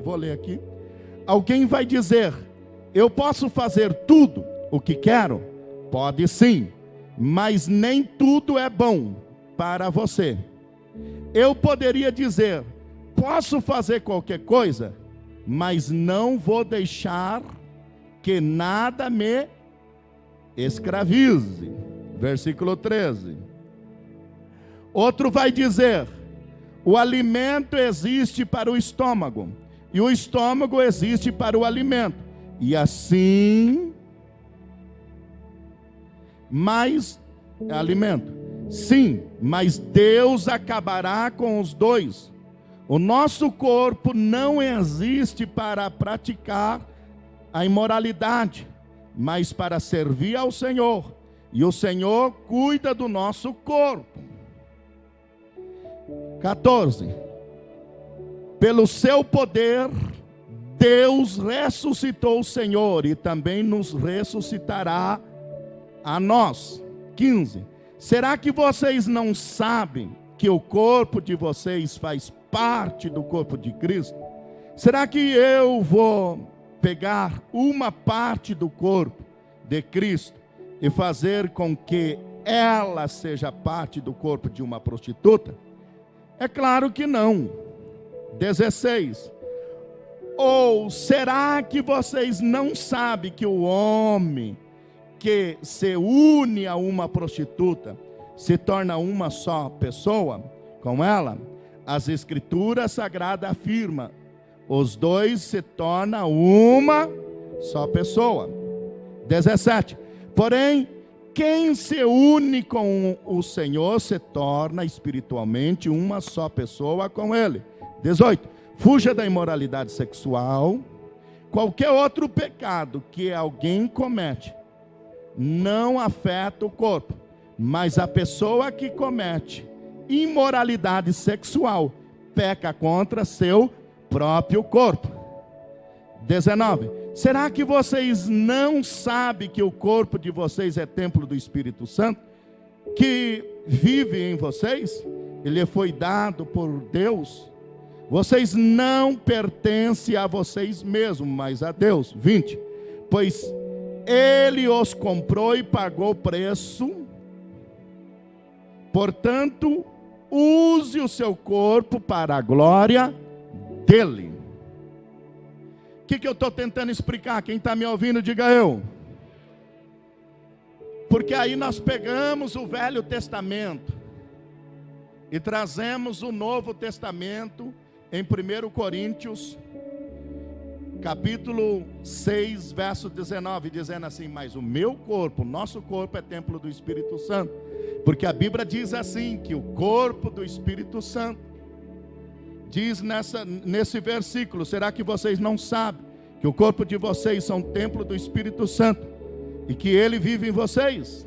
Vou ler aqui. Alguém vai dizer: eu posso fazer tudo o que quero? Pode sim, mas nem tudo é bom para você. Eu poderia dizer: posso fazer qualquer coisa, mas não vou deixar que nada me escravize. Versículo 13. Outro vai dizer: o alimento existe para o estômago, e o estômago existe para o alimento. E assim, mas alimento. Sim, mas Deus acabará com os dois. O nosso corpo não existe para praticar a imoralidade, mas para servir ao Senhor. E o Senhor cuida do nosso corpo. 14. Pelo seu poder, Deus ressuscitou o Senhor e também nos ressuscitará a nós. 15. Será que vocês não sabem que o corpo de vocês faz parte do corpo de Cristo? Será que eu vou pegar uma parte do corpo de Cristo e fazer com que ela seja parte do corpo de uma prostituta? É claro que não. 16. Ou será que vocês não sabem que o homem que se une a uma prostituta se torna uma só pessoa com ela? As Escrituras Sagradas afirmam: os dois se tornam uma só pessoa. 17. Porém, quem se une com o Senhor se torna espiritualmente uma só pessoa com Ele. 18. Fuja da imoralidade sexual. Qualquer outro pecado que alguém comete não afeta o corpo, mas a pessoa que comete imoralidade sexual peca contra seu próprio corpo. 19. Será que vocês não sabem que o corpo de vocês é templo do Espírito Santo, que vive em vocês? Ele foi dado por Deus. Vocês não pertencem a vocês mesmos, mas a Deus. 20. Pois Ele os comprou e pagou o preço. Portanto, use o seu corpo para a glória dEle. O que eu estou tentando explicar? Quem está me ouvindo, diga eu. Porque aí nós pegamos o Velho Testamento e trazemos o Novo Testamento em 1 Coríntios, capítulo 6, verso 19, dizendo assim: mas o meu corpo, nosso corpo é templo do Espírito Santo. Porque a Bíblia diz assim, que o corpo do Espírito Santo, diz nesse versículo: será que vocês não sabem que o corpo de vocês são templo do Espírito Santo e que Ele vive em vocês?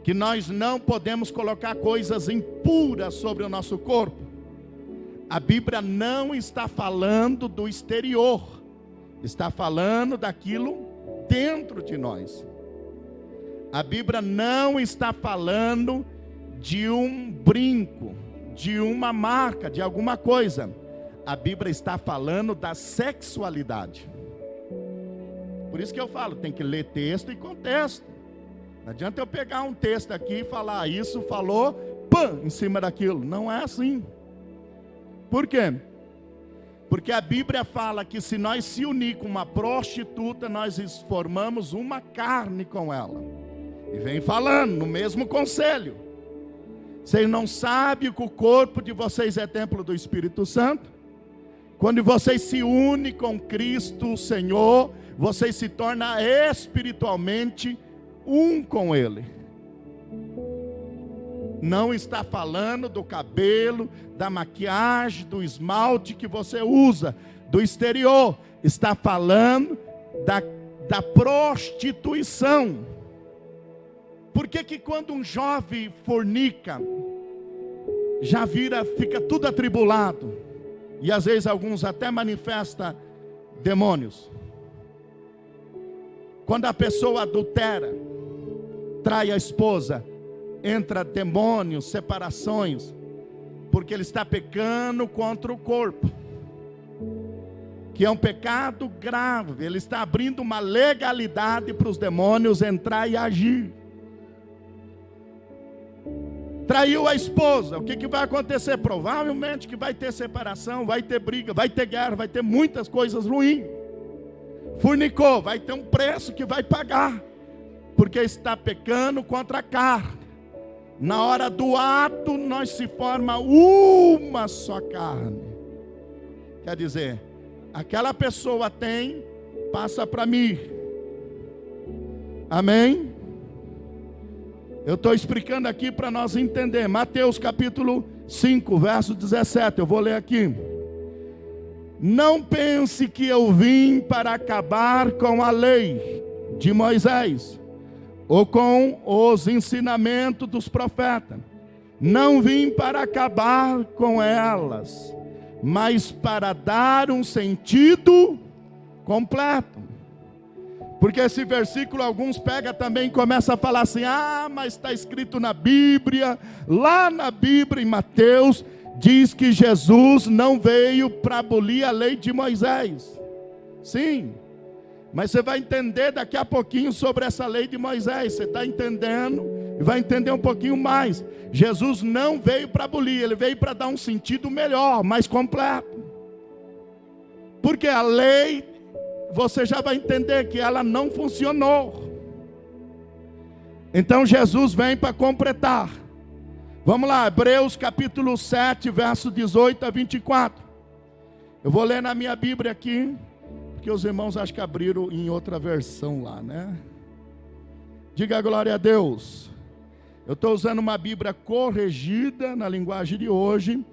Que nós não podemos colocar coisas impuras sobre o nosso corpo. A Bíblia não está falando do exterior, está falando daquilo dentro de nós. A Bíblia não está falando de um brinco, de uma marca, de alguma coisa. A Bíblia está falando da sexualidade. Por isso que eu falo, tem que ler texto e contexto. Não adianta eu pegar um texto aqui e falar, isso falou, pã, em cima daquilo. Não é assim. Por quê? Porque a Bíblia fala que se nós se unir com uma prostituta, nós formamos uma carne com ela. E vem falando no mesmo conselho. Vocês não sabem que o corpo de vocês é templo do Espírito Santo? Quando vocês se unem com Cristo, o Senhor, vocês se tornam espiritualmente um com Ele. Não está falando do cabelo, da maquiagem, do esmalte que você usa, do exterior. Está falando da prostituição. Por que quando um jovem fornica, já fica tudo atribulado? E às vezes alguns até manifestam demônios. Quando a pessoa adultera, trai a esposa, entra demônios, separações, porque ele está pecando contra o corpo, que é um pecado grave. Ele está abrindo uma legalidade para os demônios entrar e agir. Traiu a esposa, o que vai acontecer? Provavelmente que vai ter separação, vai ter briga, vai ter guerra, vai ter muitas coisas ruins. Fornicou, vai ter um preço que vai pagar, porque está pecando contra a carne. Na hora do ato, nós se forma uma só carne. Quer dizer, aquela pessoa tem, passa para mim. Amém? Eu estou explicando aqui para nós entender. Mateus capítulo 5, verso 17. Eu vou ler aqui. Não pense que eu vim para acabar com a lei de Moisés, ou com os ensinamentos dos profetas. Não vim para acabar com elas, mas para dar um sentido completo. Porque esse versículo alguns pegam também e começam a falar assim, mas está escrito na Bíblia, lá na Bíblia em Mateus, diz que Jesus não veio para abolir a lei de Moisés. Sim, mas você vai entender daqui a pouquinho sobre essa lei de Moisés. Você está entendendo e vai entender um pouquinho mais. Jesus não veio para abolir, ele veio para dar um sentido melhor, mais completo. Porque a lei, você já vai entender que ela não funcionou. Então Jesus vem para completar. Vamos lá, Hebreus capítulo 7, verso 18 a 24. Eu vou ler na minha Bíblia aqui, porque os irmãos acho que abriram em outra versão lá, né? Diga glória a Deus. Eu estou usando uma Bíblia corrigida na linguagem de hoje,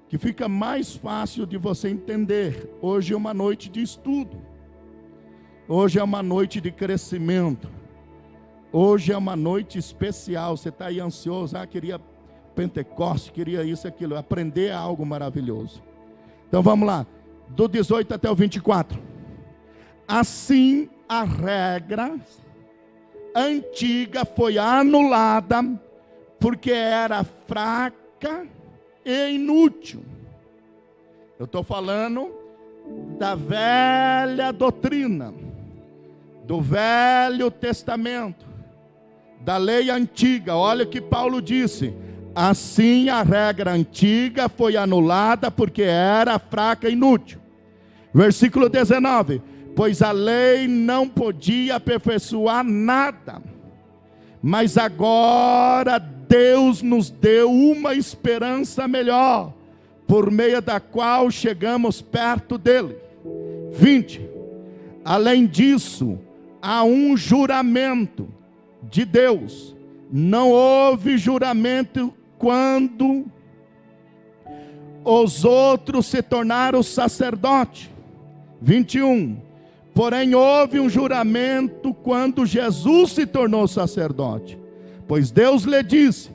que fica mais fácil de você entender. Hoje é uma noite de estudo. Hoje é uma noite de crescimento. Hoje é uma noite especial. Você está aí ansioso, queria Pentecoste, queria isso, aquilo. Aprender é algo maravilhoso. Então vamos lá, do 18 até o 24. Assim a regra antiga foi anulada, porque era fraca e inútil. Eu estou falando da velha doutrina, do Velho Testamento, da lei antiga. Olha o que Paulo disse. Assim a regra antiga foi anulada, porque era fraca e inútil. Versículo 19. Pois a lei não podia aperfeiçoar nada, mas agora Deus nos deu uma esperança melhor, por meio da qual chegamos perto dele. 20. Além disso, há um juramento de Deus. Não houve juramento quando os outros se tornaram sacerdotes. 21. Porém houve um juramento quando Jesus se tornou sacerdote. Pois Deus lhe disse,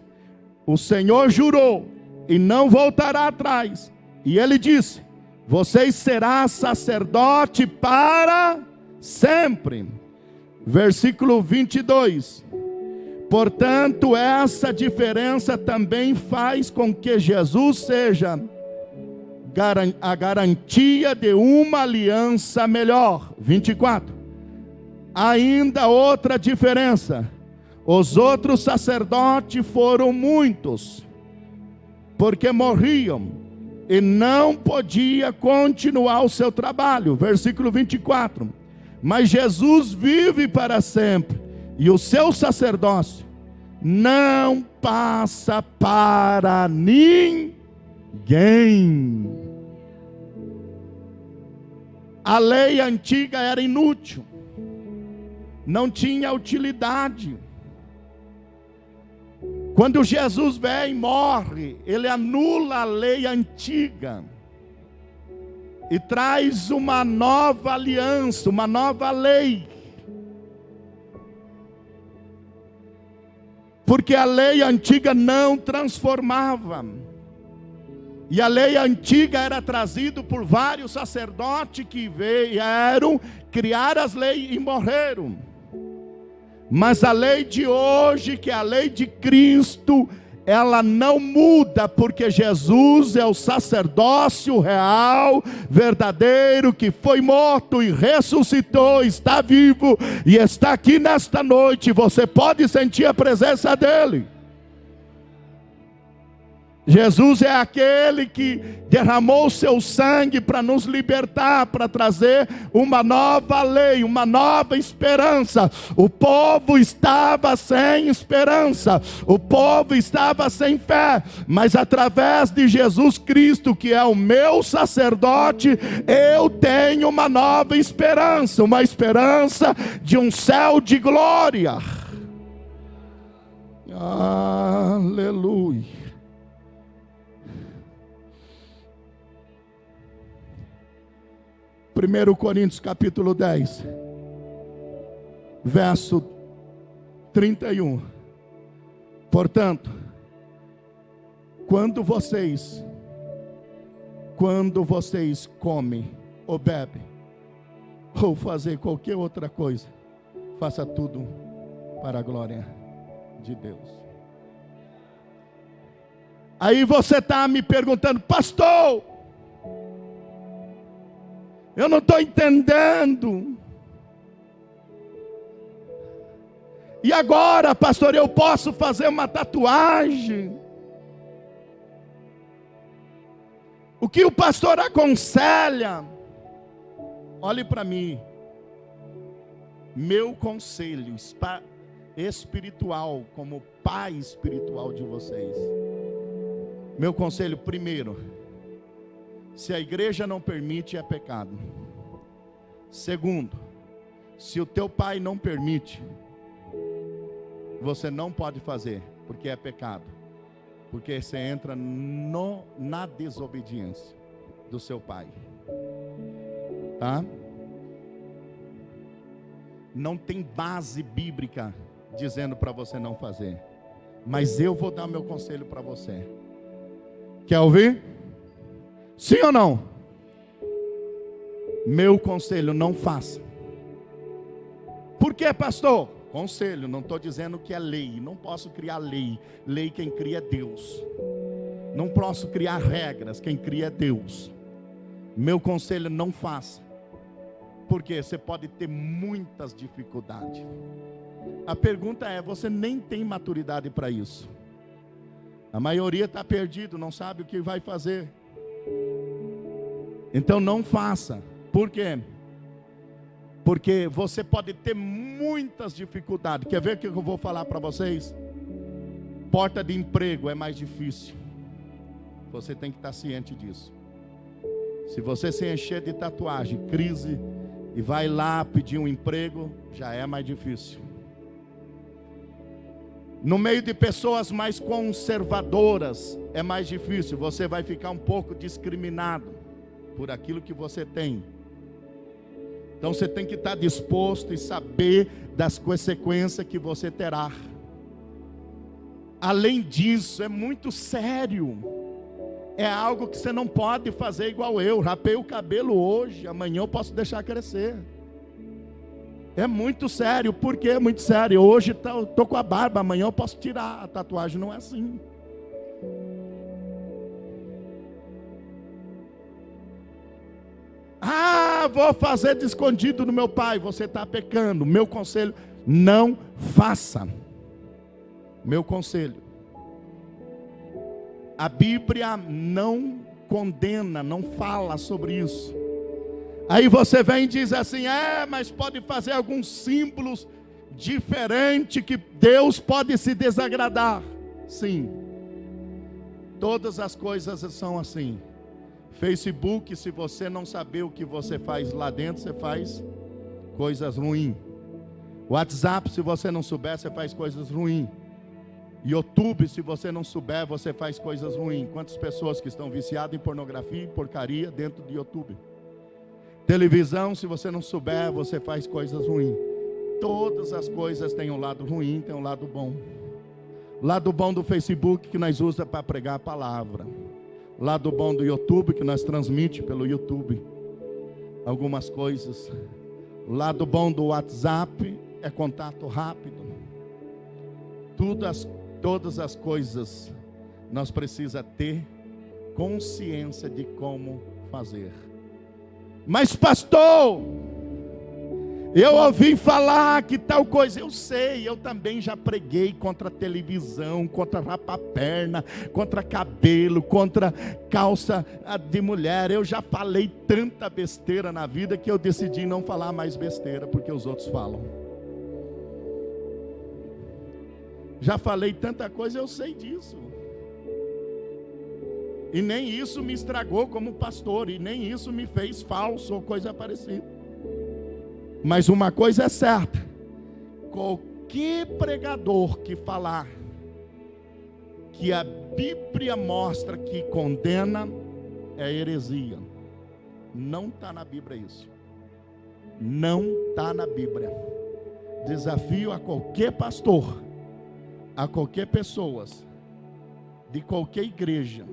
o Senhor jurou e não voltará atrás, E ele disse: vocês serão sacerdote para sempre. Versículo 22. Portanto, essa diferença também faz com que Jesus seja a garantia de uma aliança melhor. 24. Ainda outra diferença: os outros sacerdotes foram muitos, porque morriam e não podia continuar o seu trabalho. Versículo 24. Mas Jesus vive para sempre, e o seu sacerdócio não passa para ninguém. A lei antiga era inútil, não tinha utilidade. Quando Jesus vem e morre, ele anula a lei antiga e traz uma nova aliança, uma nova lei. Porque a lei antiga não transformava. E a lei antiga era trazida por vários sacerdotes que vieram criar as leis e morreram. Mas a lei de hoje, que é a lei de Cristo, ela não muda, porque Jesus é o sacerdócio real, verdadeiro, que foi morto e ressuscitou, está vivo e está aqui nesta noite. Você pode sentir a presença dele. Jesus é aquele que derramou o seu sangue para nos libertar, para trazer uma nova lei, uma nova esperança. O povo estava sem esperança, o povo estava sem fé, mas através de Jesus Cristo, que é o meu sacerdote, eu tenho uma nova esperança, uma esperança de um céu de glória. Aleluia. 1 Coríntios capítulo 10, verso 31. Portanto, quando vocês comem ou bebem, ou fazem qualquer outra coisa, faça tudo para a glória de Deus. Aí você está me perguntando: pastor, eu não estou entendendo. E agora, pastor, eu posso fazer uma tatuagem? O que o pastor aconselha? Olhe para mim. Meu conselho espiritual, como pai espiritual de vocês. Meu conselho: primeiro, se a igreja não permite, é pecado. Segundo, se o teu pai não permite, você não pode fazer, porque é pecado. Porque você entra na desobediência do seu pai. Tá? Não tem base bíblica dizendo para você não fazer. Mas eu vou dar meu conselho para você. Quer ouvir? Sim ou não? Meu conselho: não faça. Por que, pastor? Conselho, não estou dizendo que é lei. Não posso criar lei. Lei quem cria é Deus. Não posso criar regras. Quem cria é Deus. Meu conselho: não faça. Porque você pode ter muitas dificuldades. A pergunta é: você nem tem maturidade para isso. A maioria está perdido, não sabe o que vai fazer. Então não faça. Por quê? Porque você pode ter muitas dificuldades. Quer ver o que eu vou falar para vocês? Porta de emprego é mais difícil. Você tem que estar ciente disso. Se você se encher de tatuagem, crise, e vai lá pedir um emprego, já é mais difícil. No meio de pessoas mais conservadoras, é mais difícil. Você vai ficar um pouco discriminado por aquilo que você tem. Então você tem que estar disposto e saber das consequências que você terá. Além disso, é muito sério. É algo que você não pode fazer igual eu. Rapei o cabelo hoje, amanhã eu posso deixar crescer. É muito sério. Por que é muito sério? Hoje eu estou com a barba, amanhã eu posso tirar. A tatuagem não é assim. Ah, vou fazer de escondido no meu pai. Você está pecando. Meu conselho, não faça. Meu conselho. A Bíblia não condena, não fala sobre isso. Aí você vem e diz assim: mas pode fazer alguns símbolos diferentes que Deus pode se desagradar. Sim. Todas as coisas são assim. Facebook, se você não saber o que você faz lá dentro, você faz coisas ruins. WhatsApp, se você não souber, você faz coisas ruins. YouTube, se você não souber, você faz coisas ruins. Quantas pessoas que estão viciadas em pornografia e porcaria dentro do YouTube? Televisão, se você não souber, você faz coisas ruins. Todas as coisas têm um lado ruim, tem um lado bom. Lado bom do Facebook, que nós usamos para pregar a palavra. Lado bom do YouTube, que nós transmitimos pelo YouTube algumas coisas. Lado bom do WhatsApp é contato rápido. Todas as coisas nós precisamos ter consciência de como fazer. Mas pastor, eu ouvi falar que tal coisa. Eu sei, eu também já preguei contra televisão, contra rapa-perna, contra cabelo, contra calça de mulher. Eu já falei tanta besteira na vida que eu decidi não falar mais besteira, porque os outros falam. Já falei tanta coisa, eu sei disso. E nem isso me estragou como pastor, e nem isso me fez falso ou coisa parecida. Mas uma coisa é certa: qualquer pregador que falar que a Bíblia mostra que condena, é heresia. Não está na Bíblia isso. Não está na Bíblia. Desafio a qualquer pastor, a qualquer pessoa, de qualquer igreja,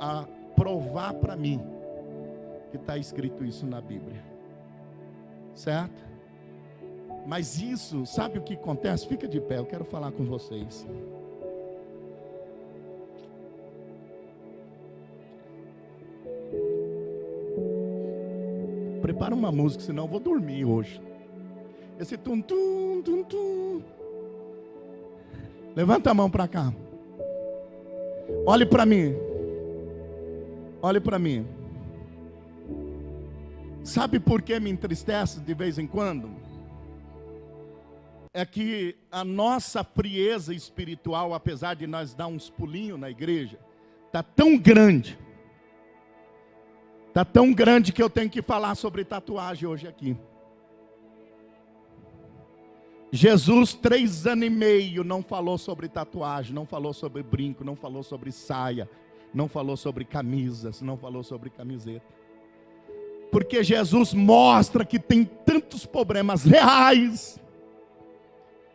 a provar para mim que está escrito isso na Bíblia. Certo? Mas isso, sabe o que acontece? Fica de pé, eu quero falar com vocês. Prepara uma música, senão eu vou dormir hoje. Esse tum tum tum tum. Levanta a mão para cá. Olhe para mim. Olhe para mim. Sabe por que me entristece de vez em quando? É que a nossa frieza espiritual, apesar de nós dar uns pulinhos na igreja, está tão grande. Está tão grande que eu tenho que falar sobre tatuagem hoje aqui. Jesus, 3 anos e meio, não falou sobre tatuagem, não falou sobre brinco, não falou sobre saia, não falou sobre camisas, não falou sobre camiseta. Porque Jesus mostra que tem tantos problemas reais.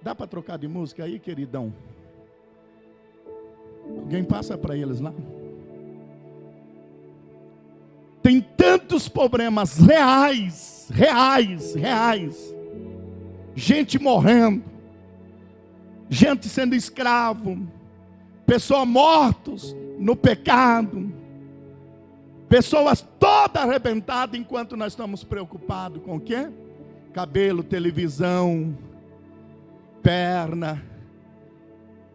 Dá para trocar de música aí, queridão? Alguém passa para eles lá? Tem tantos problemas reais. Gente morrendo, gente sendo escravo, pessoas mortas no pecado, pessoas todas arrebentadas, enquanto nós estamos preocupados com o quê? Cabelo, televisão, perna,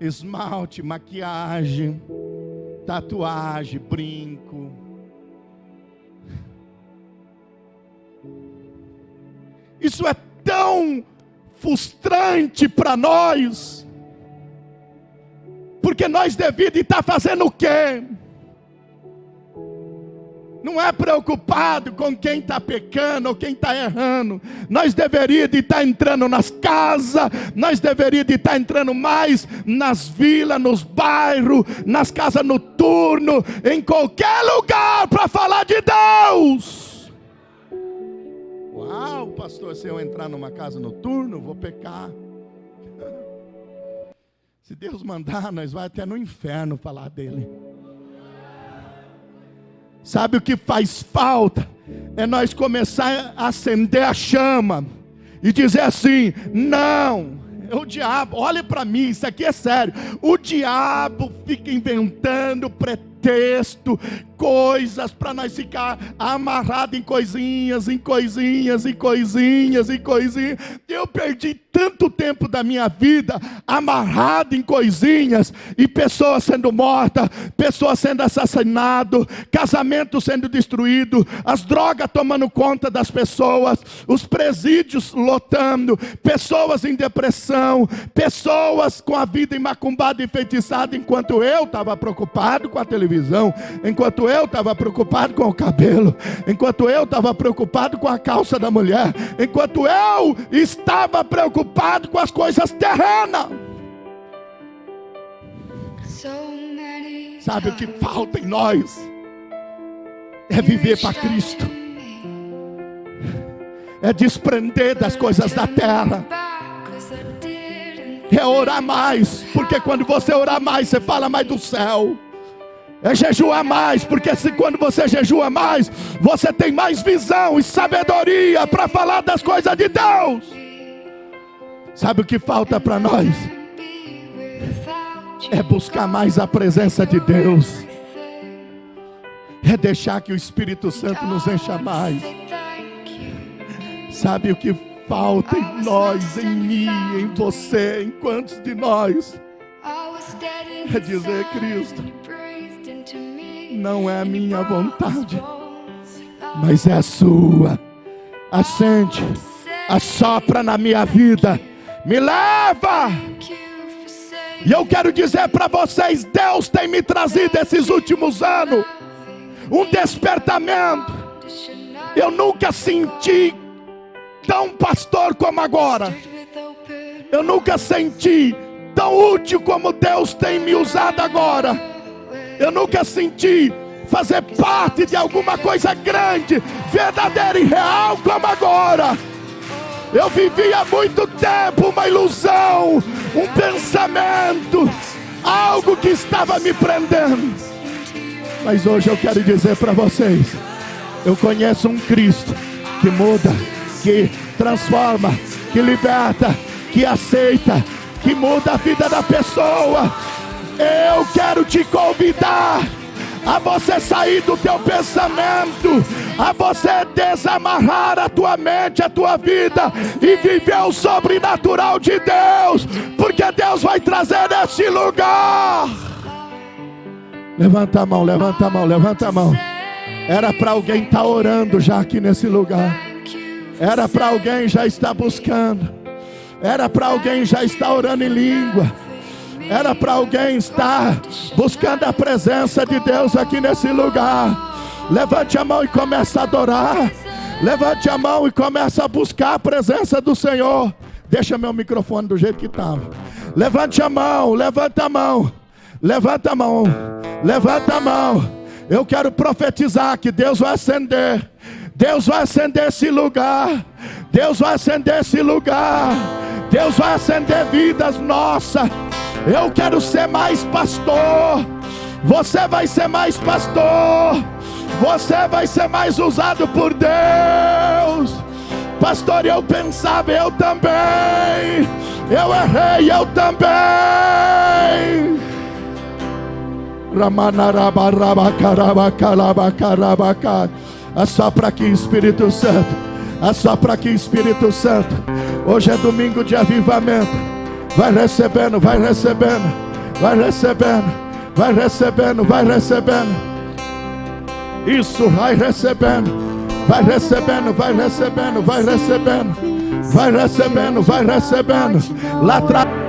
esmalte, maquiagem, tatuagem, brinco. Isso é tão frustrante para nós, porque nós devíamos estar fazendo o quê? Não é preocupado com quem está pecando ou quem está errando. Nós deveríamos estar entrando nas casas, nós deveríamos estar entrando mais nas vilas, nos bairros, nas casas noturnas, em qualquer lugar para falar de Deus. Uau, pastor, se eu entrar numa casa noturna, eu vou pecar. Se Deus mandar, nós vamos até no inferno falar dele. Sabe o que faz falta? É nós começar a acender a chama e dizer assim: não, o diabo, olha para mim, isso aqui é sério. O diabo fica inventando pretexto, coisas para nós ficar amarrado em coisinhas, em coisinhas, em coisinhas, em coisinhas. Eu perdi tanto tempo da minha vida amarrado em coisinhas, e pessoas sendo mortas, pessoas sendo assassinadas, casamento sendo destruído, as drogas tomando conta das pessoas, os presídios lotando, pessoas em depressão, pessoas com a vida imacumbada e enfeitiçada, enquanto eu estava preocupado com a televisão, enquanto eu estava preocupado com o cabelo, enquanto eu estava preocupado com a calça da mulher, enquanto eu estava preocupado com as coisas terrenas. Sabe o que falta em nós? É viver para Cristo, é desprender das coisas da terra, é orar mais, porque quando você orar mais, você fala mais do céu. É jejuar mais, porque quando você jejua mais, você tem mais visão e sabedoria para falar das coisas de Deus. Sabe o que falta para nós? É buscar mais a presença de Deus, é deixar que o Espírito Santo nos encha mais. Sabe o que falta em nós, em mim, em você, em quantos de nós? É dizer: Cristo, não é a minha vontade, mas é a sua. Acende, assopra na minha vida, me leva. E eu quero dizer para vocês: Deus tem me trazido esses últimos anos um despertamento. Eu nunca senti tão pastor como agora. Eu nunca senti tão útil como Deus tem me usado agora. Eu nunca senti fazer parte de alguma coisa grande, verdadeira e real como agora. Eu vivi há muito tempo uma ilusão, um pensamento, algo que estava me prendendo. Mas hoje eu quero dizer para vocês: eu conheço um Cristo que muda, que transforma, que liberta, que aceita, que muda a vida da pessoa. Eu quero te convidar a você sair do teu pensamento, a você desamarrar a tua mente, a tua vida, e viver o sobrenatural de Deus, porque Deus vai trazer neste lugar. Levanta a mão, levanta a mão, levanta a mão. Era para alguém estar orando já aqui nesse lugar. Era para alguém já estar buscando. Era para alguém já estar orando em língua. Era para alguém estar buscando a presença de Deus aqui nesse lugar. Levante a mão e comece a adorar. Levante a mão e comece a buscar a presença do Senhor. Deixa meu microfone do jeito que estava. Levante a mão, levanta a mão. Levanta a mão, levanta a mão. Eu quero profetizar que Deus vai acender. Deus vai acender esse lugar. Deus vai acender esse lugar. Deus vai acender vidas nossas. Eu quero ser mais pastor. Você vai ser mais pastor. Você vai ser mais usado por Deus. Pastor, eu pensava, eu também. Eu errei, eu também. Assopra aqui, Espírito Santo. Assopra aqui, Espírito Santo. Hoje é domingo de avivamento. Vai recebendo, vai recebendo, vai recebendo, vai recebendo, vai recebendo. Isso, vai recebendo, vai recebendo, vai recebendo, vai recebendo, vai recebendo, vai recebendo. Lá atrás.